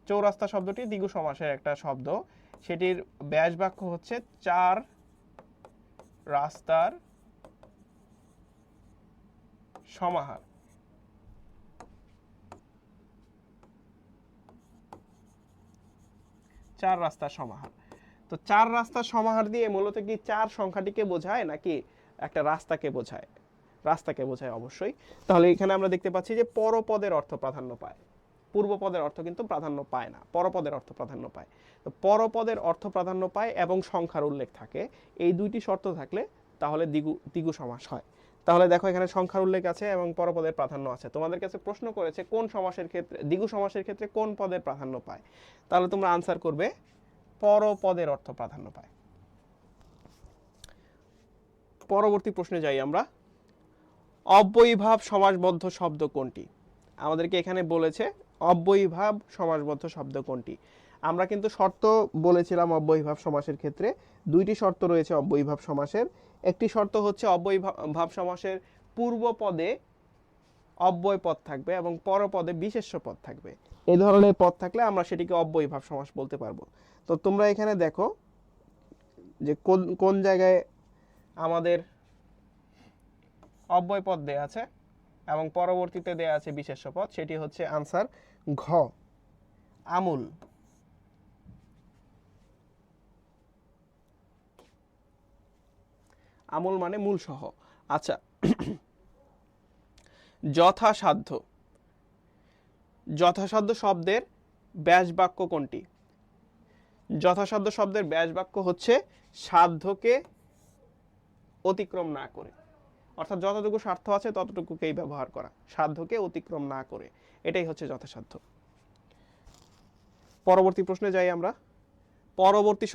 চৌরাস্তা শব্দটি দ্বিগু সমাসের একটা শব্দ। সেটির ব্যাস বাক্য হচ্ছে চার রাস্তার সমাহার। চার রাস্তার সমাহার। তো চার রাস্তার সমাহার দিয়ে মূলত কি চার সংখ্যাটিকে বোঝায় নাকি একটা রাস্তাকে বোঝায়? রাস্তাকে বোঝায় অবশ্যই। তাহলে এখানে আমরা দেখতে পাচ্ছি যে পরপদের অর্থ প্রাধান্য পায়, পূর্বপদের অর্থ কিন্তু প্রাধান্য পায় না, পরপদের অর্থ প্রাধান্য পায়। তো পরপদের অর্থ প্রাধান্য পায় এবং সংখ্যার উল্লেখ থাকে, এই দুইটি শর্ত থাকলে তাহলে দ্বিগু সমাস হয়। তাহলে দেখো এখানে সংখ্যার উল্লেখ আছে এবং পরপদের প্রাধান্য আছে। তোমাদের কাছে প্রশ্ন করেছে কোন সমাসের ক্ষেত্রে, দ্বিগু সমাসের ক্ষেত্রে কোন পদের প্রাধান্য পায়? তাহলে তোমরা আনসার করবে পরপদের অর্থ প্রাধান্য পায়। পরবর্তী প্রশ্নে যাই আমরা। অব্যয়ীভাব সমাসবদ্ধ শব্দ কোনটি? আমাদেরকে এখানে বলেছে অব্যয়ীভাব সমাসবদ্ধ শব্দ কোনটি। আমরা কিন্তু শর্ত বলেছিলাম অব্যয়ীভাব সমাসের ক্ষেত্রে, দুইটি শর্ত রয়েছে অব্যয়ীভাব সমাসের। একটি শর্ত হচ্ছে অব্যয়ীভাব সমাসের পূর্ব পদে অব্যয় পদ থাকবে এবং পরপদে বিশেষ্য পদ থাকবে। এই ধরনের পদ থাকলে আমরা সেটিকে অব্যয়ীভাব সমাস বলতে পারবো। তো তোমরা এখানে দেখো যে কোন কোন জায়গায় আমাদের অব্যয় পদ দেয়া আছে এবং পরবর্তীতে দেয়া আছে বিশেষ্য পদ, সেটি হচ্ছে আনসার ঘ, আমূল। আমূল মানে মূল সহ। আচ্ছা, যথাসাধ্য, যথাসাধ্য শব্দের ব্যাস বাক্য কোনটি? যথাসাধ্য শব্দের ব্যাস বাক্য হচ্ছে সাধ্যকে অতিক্রম না করে, অর্থাৎ যতটুকু স্বার্থ আছে ততটুকুকেই ব্যবহার করা, সাধ্যকে অতিক্রম না করে, এটাই হচ্ছে যথাসাধ্য। পরবর্তী প্রশ্নে যাই আমরা। পরবর্তী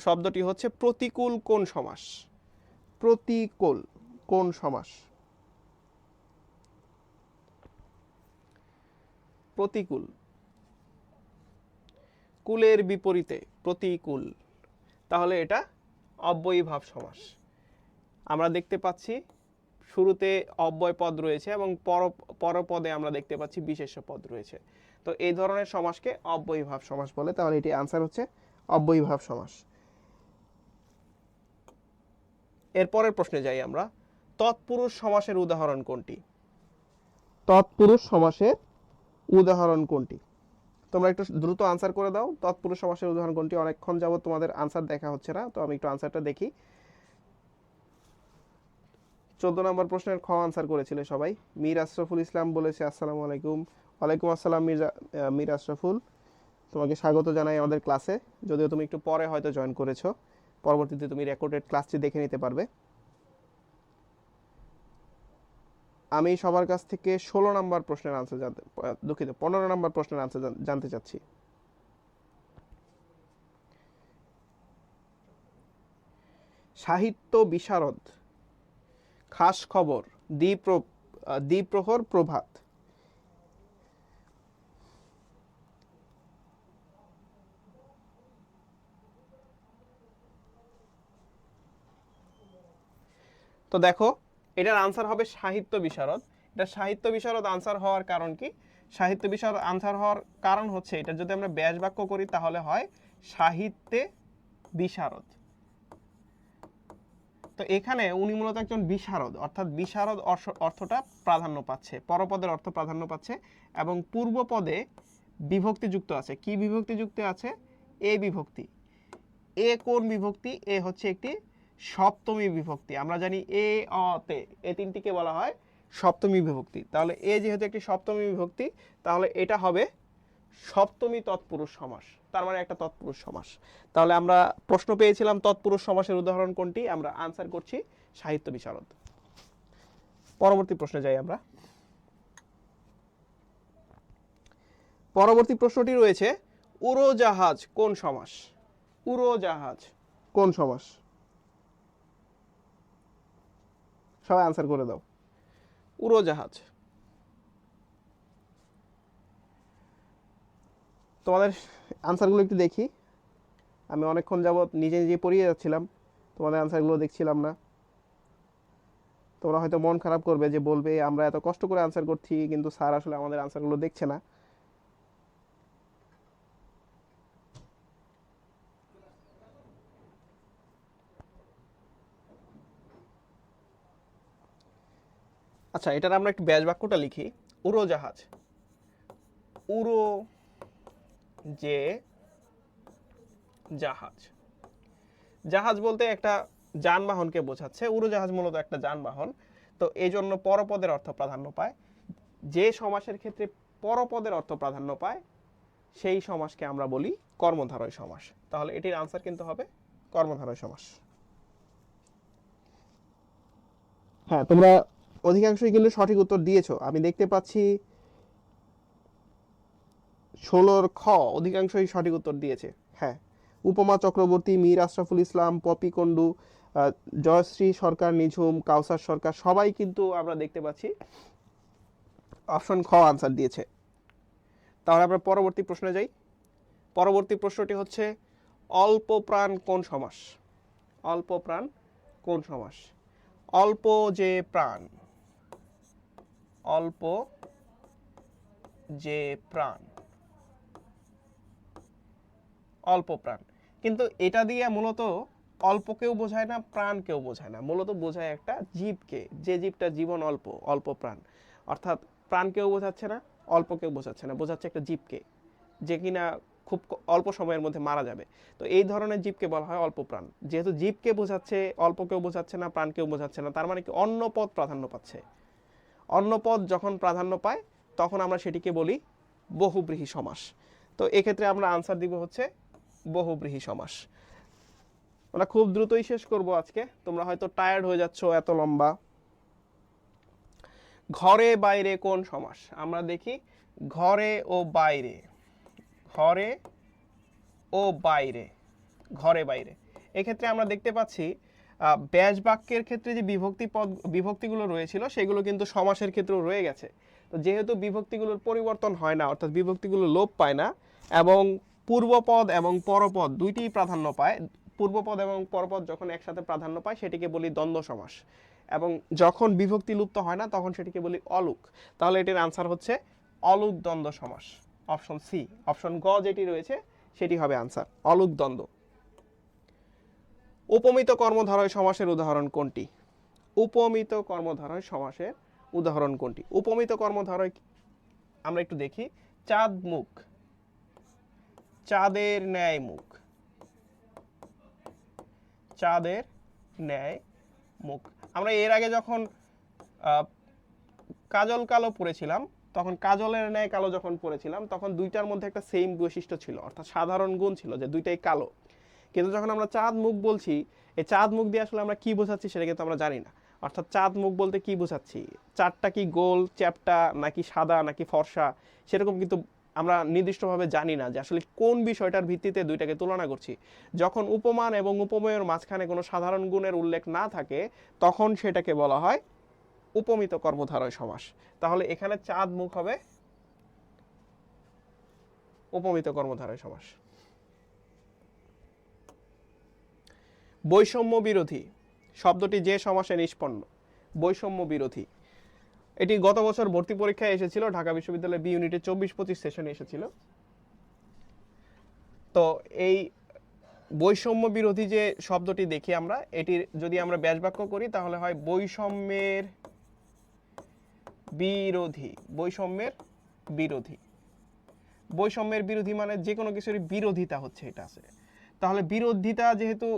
শব্দটি হচ্ছে প্রতিকূল কোন সমাস? প্রতিকূল কোন সমাস? প্রতিকূল, কুলের বিপরীতে প্রতিকূল, তাহলে এটা অব্যয়ীভাব সমাস। আমরা দেখতে পাচ্ছি শুরুতে অব্যয় পদ রয়েছে এবং পরপদে আমরা দেখতে পাচ্ছি বিশেষ্য পদ রয়েছে। তো এই ধরনের সমাসকে অব্যয়ীভাব সমাস বলে। তাহলে এটি আনসার হচ্ছে অব্যয়ীভাব সমাস। এরপরের প্রশ্নে যাই আমরা। তৎপুরুষ সমাসের উদাহরণ কোনটি? তৎপুরুষ সমাসের উদাহরণ কোনটি? তোমরা একটু দ্রুত আনসার করে দাও। তৎপুরুষ সমাসের উদাহরণ কোনটি? অনেকক্ষণ যাবত তোমাদের আনসার দেখা হচ্ছে না, তো আমি একটু আনসারটা দেখি। 14 নম্বর প্রশ্নের খ আনসার করেছিল সবাই। মীর আশরাফুল ইসলাম বলেছে আসসালামু আলাইকুম। ওয়ালাইকুম আসসালাম মীর আশরাফুল, তোমাকে স্বাগত জানাই আমাদের ক্লাসে। যদিও তুমি একটু পরে হয়তো জয়েন করেছো, পরবর্তীতে তুমি রেকর্ডেড ক্লাসটি দেখে নিতে পারবে। আমি সবার কাছ থেকে 16 নম্বর প্রশ্নের আনসার দুঃখিত 15 নম্বর প্রশ্নের আনসার জানতে চাচ্ছি। সাহিত্য বিশারদ, খাস খবর, দ্বিপ্রহর, প্রভাত। তো দেখো, এটার আনসার হবে সাহিত্য বিশারদ। এটা সাহিত্য বিশারদ আনসার হওয়ার কারণ কি? সাহিত্য বিশারদ আনসার হওয়ার কারণ হচ্ছে এটা যদি আমরা ব্যাস বাক্য করি তাহলে হয় সাহিত্যে বিশারদ। তো এখানে উনি মূলত একজন বিশারদ, অর্থাৎ বিশারদ অর্থটা প্রাধান্য পাচ্ছে, পরপদের অর্থ প্রাধান্য পাচ্ছে এবং পূর্ব পদে বিভক্তি যুক্ত আছে। কি বিভক্তি যুক্ত আছে? এ বিভক্তি। এ কোন বিভক্তি? এ হচ্ছে একটি সপ্তমী বিভক্তি। আমরা জানি এ অ তে এই তিনটিকে বলা হয় সপ্তমী বিভক্তি। তাহলে এ যেহেতু একটি সপ্তমী বিভক্তি, তাহলে এটা হবে সপ্তমী তৎপুরুষ সমাস, তার মানে একটা তৎপুরুষ সমাস। তাহলে আমরা প্রশ্ন পেয়েছিলাম তৎপুরুষ সমাসের উদাহরণ কোনটি, আমরা আনসার করছি সাহিত্য বিশারদ। পরবর্তী প্রশ্নে যাই আমরা। পরবর্তী প্রশ্নটি রয়েছে উড়োজাহাজ কোন সমাস? উড়োজাহাজ কোন সমাস? সবাই আনসার করে দাও। উড়োজাহাজ। তোমাদের আনসারগুলো একটু দেখি। আমি অনেকক্ষণ যাবত নিজে নিজে পড়িয়ে যাচ্ছিলাম, তোমাদের আনসারগুলো দেখছিলাম না। তোমরা হয়তো মন খারাপ করবে, যে বলবে আমরা এত কষ্ট করে আনসার করছি কিন্তু স্যার আসলে আমাদের আনসারগুলো দেখছে না। আচ্ছা, এটার আমরা একটু ব্যাস বাক্যটা লিখি। উড়োজাহাজ, উড়ো যে জাহাজ। জাহাজ বলতে একটা যানবাহনকে বোঝাচ্ছে। উড়োজাহাজ মূলত একটা যানবাহন। তো এই জন্য পরপদের অর্থ প্রাধান্য পায়। যে সমাসের ক্ষেত্রে পরপদের অর্থ প্রাধান্য পায় সেই সমাসকে আমরা বলি কর্মধারয় সমাস। তাহলে এটির আনসার কিন্তু হবে কর্মধারয় সমাস। হ্যাঁ, তোমরা অধিকাংশই কিন্তু সঠিক উত্তর দিয়েছো। আমি দেখতে পাচ্ছি 16 খ অধিকাংশই সঠিক উত্তর দিয়েছে। হ্যাঁ, উপমা চক্রবর্তী, মীর আশরাফুল ইসলাম, পপি কুন্ডু, জয়শ্রী সরকার, নিঝুম, কাউসার সরকার সবাই কিন্তু আমরা দেখতে পাচ্ছি অপশন খ আনসার দিয়েছে। তাহলে আমরা পরবর্তী প্রশ্নে যাই। পরবর্তী প্রশ্নটি হচ্ছে অল্প প্রাণ কোন সমাস? অল্প প্রাণ কোন সমাস? অল্প যে প্রাণ, অল্প যে প্রাণ, অল্প প্রাণ। কিন্তু এটা দিয়ে মূলত অল্পকেও বোঝায় না, প্রাণকেও বোঝায় না, মূলত বোঝায় একটা জীবকে, যে জীবটা জীবন অল্প, অল্প প্রাণ। অর্থাৎ প্রাণকেও বোঝাচ্ছে না, অল্পকেও বোঝাচ্ছে না, বোঝাচ্ছে একটা জীবকে যে কিনা খুব অল্প সময়ের মধ্যে মারা যাবে। তো এই ধরনের জীবকে বলা হয় অল্প প্রাণ। যেহেতু জীবকে বোঝাচ্ছে, অল্পকেও বোঝাচ্ছে না, প্রাণকেও বোঝাচ্ছে না, তার মানে কি অন্য পদ প্রাধান্য পাচ্ছে। অন্য পদ যখন প্রাধান্য পায় তখন আমরা সেটিকে বলি বহুব্রীহি সমাস। তো এক্ষেত্রে আমরা আনসার দিব হচ্ছে বহুব্রীহি সমাস। আমরা খুব দ্রুতই শেষ করব আজকে, তোমরা হয়তো টায়ার্ড হয়ে যাচ্ছ এত লম্বা। ঘরে বাইরে কোন সমাস? আমরা দেখি ঘরে ও বাইরে, ঘরে ও বাইরে, ঘরে বাইরে। এক্ষেত্রে আমরা দেখতে পাচ্ছি ব্যাস বাক্যের ক্ষেত্রে যে বিভক্তিগুলো রয়েছিল সেগুলো কিন্তু সমাসের ক্ষেত্রেও রয়ে গেছে। তো যেহেতু বিভক্তিগুলোর পরিবর্তন হয় না, অর্থাৎ বিভক্তিগুলো লোপ পায় না এবং পূর্বপদ এবং পরপদ দুইটিই প্রাধান্য পায়, পূর্বপদ এবং পরপদ যখন একসাথে প্রাধান্য পায় সেটিকে বলি দ্বন্দ্ব সমাস, এবং যখন বিভক্তি লুপ্ত হয় না তখন সেটিকে বলি অলুক। তাহলে এটির আনসার হচ্ছে অলুক দ্বন্দ্ব সমাস। অপশন সি, অপশন গ যেটি রয়েছে সেটি হবে আনসার, অলুক দ্বন্দ্ব। উপমিত কর্মধারয় সমাসের উদাহরণ কোনটি? উপমিত কর্মধারয় সমাসের উদাহরণ কোনটি? উপমিত কর্মধারয় আমরা একটু দেখি। চাঁদ মুখ, চাঁদের ন্যায় মুখ, চাঁদের ন্যায় মুখ। আমরা এর আগে যখন কাজল কালো পড়েছিলাম, তখন কাজলের ন্যায় কালো যখন পড়েছিলাম, তখন দুইটার মধ্যে একটা সেম বৈশিষ্ট্য ছিল, অর্থাৎ সাধারণ গুণ ছিল যে দুইটাই কালো। কিন্তু যখন আমরা চাঁদ মুখ বলছি, এই চাঁদ মুখ দিয়ে আসলে আমরা কি বোঝাচ্ছি সেটা কিন্তু আমরা জানি না। অর্থাৎ চাঁদ মুখ বলতে কি বোঝাচ্ছি, চাঁদটা কি গোল চ্যাপ্টা নাকি সাদা নাকি ফর্সা, সেরকম কিন্তু আমরা নির্দিষ্টভাবে জানি না যে আসলে কোন বিষয়টার ভিত্তিতে দুইটাকে তুলনা করছি। যখন উপমান এবং উপমেয়ের মাঝখানে কোনো সাধারণ গুণের উল্লেখ না থাকে, তখন সেটাকে বলা হয় উপমিত কর্মধারয় সমাস। তাহলে এখানে চাঁদ মুখ হবে উপমিত কর্মধারয় সমাস। বৈষম্য বিরোধী শব্দটি যে সমাসে নিষ্পন্ন। বৈষম্য বিরোধী, এটি গত বছর ভর্তি পরীক্ষায় এসেছিল, ঢাকা বিশ্ববিদ্যালয়ের বি ইউনিটে 24-25 সেশনে এসেছিল। তো এই বৈষম্য বিরোধী যে শব্দটি দেখি আমরা, এটির যদি আমরা ব্যাসবাক্য করি তাহলে হয় বৈষম্যের বিরোধী। বৈষম্যের বিরোধী, বৈষম্যের বিরোধী মানে যে কোনো কিছুর বিরোধিতা হচ্ছে এটা আছে। তাহলে বিরোধিতা যেহেতু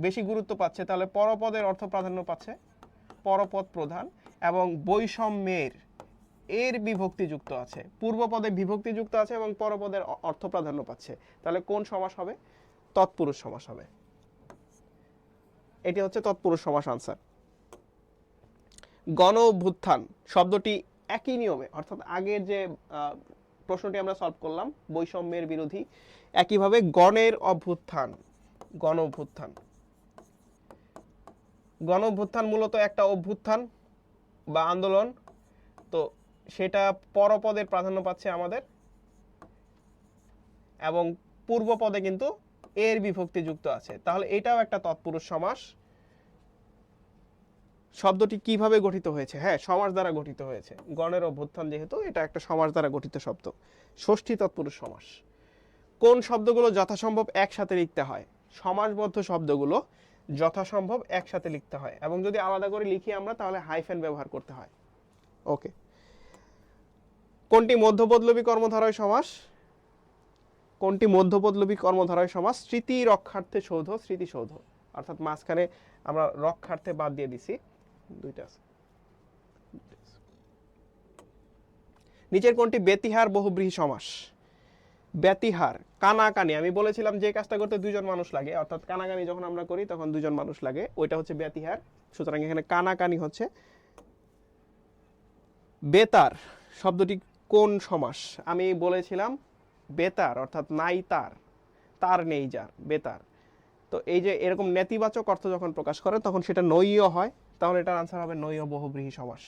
বেশি গুরুত্ব পাচ্ছে, তাহলে পরপদের অর্থ প্রাধান্য পাচ্ছে, পরপদ প্রধান। এবং বৈষম্যের এর বিভক্তি যুক্ত আছে, পূর্বপদে বিভক্তি যুক্ত আছে এবং পরপদের অর্থ প্রাধান্য পাচ্ছে। তাহলে কোন সমাস হবে? তৎপুরুষ সমাস হবে। এটি হচ্ছে তৎপুরুষ সমাস আনসার। গণ অভ্যুত্থান শব্দটি একই নিয়মে, অর্থাৎ আগের যে প্রশ্নটি আমরা সলভ করলাম বৈষম্যের বিরোধী, একইভাবে গণের অভ্যুত্থান। গণ অভ্যুত্থান, গণ অভ্যুত্থান মূলত একটা অভ্যুত্থান বা আন্দোলন, তো সেটা পরপদের প্রাধান্য পাচ্ছে আমাদের, এবং পূর্বপদে কিন্তু এর বিভক্তি যুক্ত আছে। তাহলে এটাও একটা তৎপুরুষ সমাস। শব্দটি কিভাবে গঠিত হয়েছে? হ্যাঁ, সমাস দ্বারা গঠিত হয়েছে। গণের অভ্যুত্থান যেহেতু, এটা একটা সমাস দ্বারা গঠিত শব্দ, ষষ্ঠী তৎপুরুষ সমাস। কোন শব্দগুলো যথাসম্ভব একসাথে লিখতে হয়? সমাসবদ্ধ শব্দগুলো যথাসম্ভব একসাথে লিখতে হয়, এবং যদি আলাদা করে লিখি আমরা তাহলে হাইফেন ব্যবহার করতে হয়। ওকে। কোনটি মধ্যপদলোপী কর্মধারয় সমাস? কোনটি মধ্যপদলোপী কর্মধারয় সমাস? স্মৃতি রক্ষার্থে সৌধ, স্মৃতিসৌধ। অর্থাৎ মাঝখানে আমরা রক্ষার্থে বাদ দিয়ে দিছি, দুইটা আছে। নিচের কোনটি ব্যতিহার বহুব্রীহি সমাস? ব্যতিহার, কানাকানি। আমি বলেছিলাম যে কাজটা করতে দুইজন মানুষ লাগে, অর্থাৎ কানাকানি যখন আমরা করি তখন দুইজন মানুষ লাগে, ওইটা হচ্ছে ব্যতিহার। সুতরাং এখানে কানাকানি হচ্ছে। বেতার শব্দটি কোন সমাস? আমি বলেছিলাম বেতার অর্থাৎ নাই তার, তার নেই যার, বেতার। তো এই যে এরকম নেতিবাচক অর্থ যখন প্রকাশ করে তখন সেটা নৈয় হয়, তাহলে এটার আনসার হবে নৈয় বহুব্রীহি সমাস।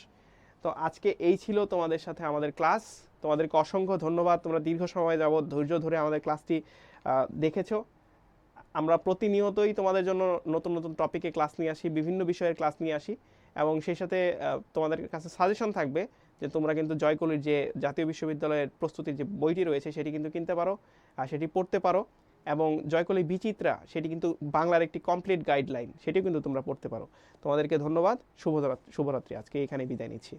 তো আজকে এই ছিল তোমাদের সাথে আমাদের ক্লাস। তোমাদেরকে অসংখ্য ধন্যবাদ, তোমরা দীর্ঘ সময় যাবত ধৈর্য ধরে আমাদের ক্লাসটি দেখেছো। আমরা প্রতিনিয়তই তোমাদের জন্য নতুন নতুন টপিকে ক্লাস নিয়ে আসি, বিভিন্ন বিষয়ের ক্লাস নিয়ে আসি, এবং সেই সাথে তোমাদের কাছে সাজেশন থাকবে যে তোমরা কিন্তু জয়কলির যে জাতীয় বিশ্ববিদ্যালয়ের প্রস্তুতির যে বইটি রয়েছে সেটি কিন্তু কিনতে পারো, আর সেটি পড়তে পারো। এবং জয়কলি বিচিত্রা সেটি কিন্তু বাংলার একটি কমপ্লিট গাইডলাইন, সেটিও কিন্তু তোমরা পড়তে পারো। তোমাদেরকে ধন্যবাদ, শুভরাত্রি। আজকে এখানে বিদায় নিচ্ছি।